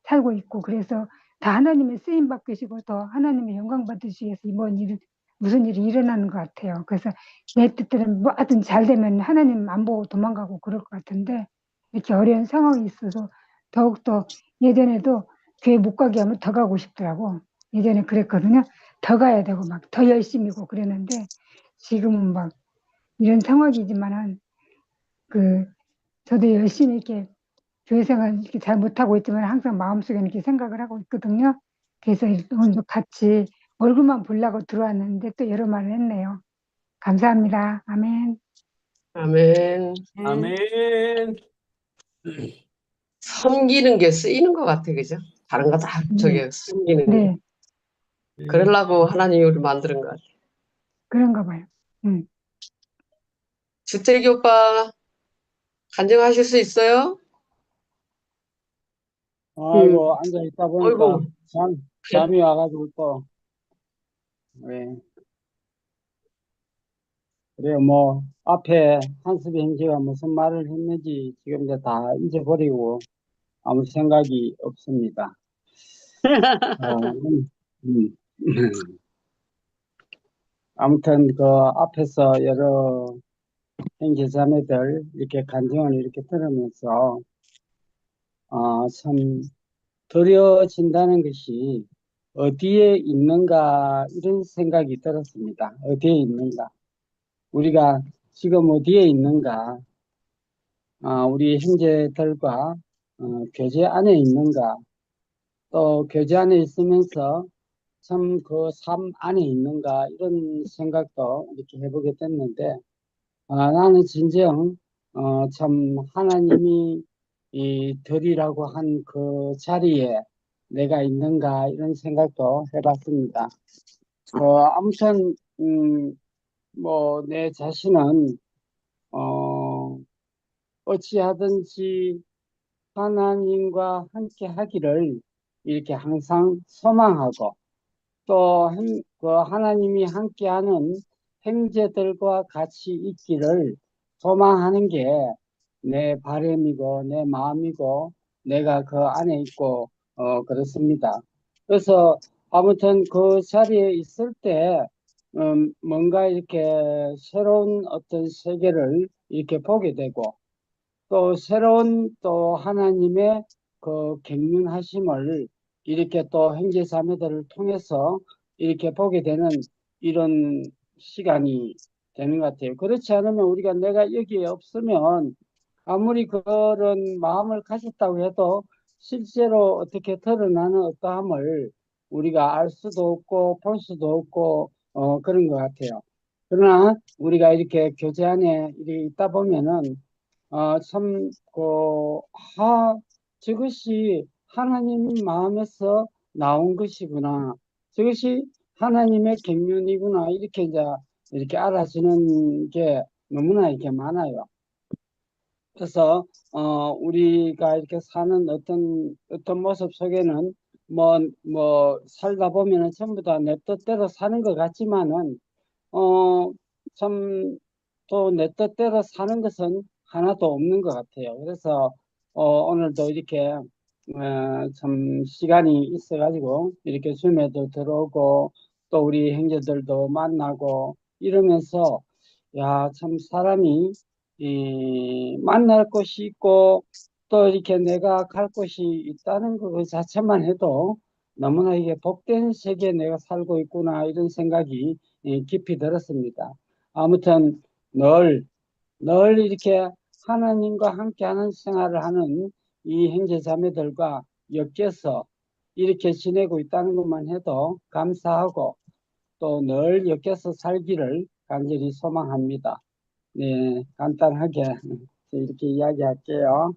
살고 있고 그래서 다 하나님의 쓰임 받으시고 더 하나님의 영광 받으시기 위해서 이번 일 무슨 일이 일어나는 것 같아요. 그래서 내 뜻대로는 뭐든 잘 되면 하나님 안 보고 도망가고 그럴 것 같은데 이렇게 어려운 상황이 있어서 더욱더 예전에도 교회 못 가게 하면 더 가고 싶더라고. 예전에 그랬거든요. 더 가야 되고 막 더 열심히고 그랬는데 지금은 막 이런 상황이지만은 그 저도 열심히 이렇게 교회 생활 이렇게 잘 못하고 있지만 항상 마음속에 이렇게 생각을 하고 있거든요. 그래서 오늘도 같이 얼굴만 보려고 들어왔는데 또 여러 말을 했네요. 감사합니다. 아멘. 아멘. 아멘. 섬기는 게 쓰이는 것 같아, 그죠? 다른 거 다 저기 섬기는 게. 네, 그러려고 하나님이 우리 만드는 것 같아. 그런가 봐요. 주택이 오빠 간증하실 수 있어요? 아이고, 앉아 있다 보니까 어이구. 잠이 와가지고 또, 예. 그래요, 뭐, 앞에 한수비 행지가 무슨 말을 했는지 지금 이제 다 잊어버리고 아무 생각이 없습니다. 음. 아무튼 그 앞에서 여러 형제자매들 이렇게 간증을 이렇게 들으면서 참 드려진다는 것이 어디에 있는가 이런 생각이 들었습니다. 어디에 있는가? 우리가 지금 어디에 있는가? 우리 형제들과 교제 안에 있는가? 또 교제 안에 있으면서 참 그 삶 안에 있는가? 이런 생각도 이렇게 해보게 됐는데 나는 진정 참 하나님이 이 들이라고 한 그 자리에 내가 있는가 이런 생각도 해봤습니다. 아무튼 뭐 내 자신은 어찌하든지 하나님과 함께 하기를 이렇게 항상 소망하고 또 그 하나님이 함께하는 형제들과 같이 있기를 소망하는 게 내 바람이고 내 마음이고 내가 그 안에 있고 그렇습니다. 그래서 아무튼 그 자리에 있을 때 뭔가 이렇게 새로운 어떤 세계를 이렇게 보게 되고 또 새로운 또 하나님의 그 경륜하심을 이렇게 또 형제자매들을 통해서 이렇게 보게 되는 이런 시간이 되는 것 같아요. 그렇지 않으면 우리가 내가 여기에 없으면 아무리 그런 마음을 가졌다고 해도 실제로 어떻게 드러나는 어떠함을 우리가 알 수도 없고 볼 수도 없고 그런 것 같아요. 그러나 우리가 이렇게 교제 안에 이렇게 있다 보면은 참, 저것이 하나님 마음에서 나온 것이구나. 저것이 하나님의 경륜이구나. 이렇게 알아지는 게 너무나 이렇게 많아요. 그래서, 우리가 이렇게 사는 어떤 모습 속에는 살다 보면은 전부 다 내 뜻대로 사는 것 같지만은, 참, 또 내 뜻대로 사는 것은 하나도 없는 것 같아요. 그래서 오늘도 이렇게 참 시간이 있어가지고 이렇게 줌에도 들어오고 또 우리 형제들도 만나고 이러면서 야, 참 사람이 만날 곳이 있고 또 이렇게 내가 갈 곳이 있다는 것 자체만 해도 너무나 이게 복된 세계에 내가 살고 있구나 이런 생각이 깊이 들었습니다. 아무튼 늘 이렇게 하나님과 함께하는 생활을 하는 이 형제자매들과 엮여서 이렇게 지내고 있다는 것만 해도 감사하고 또 늘 엮여서 살기를 간절히 소망합니다. 네, 간단하게 이렇게 이야기할게요.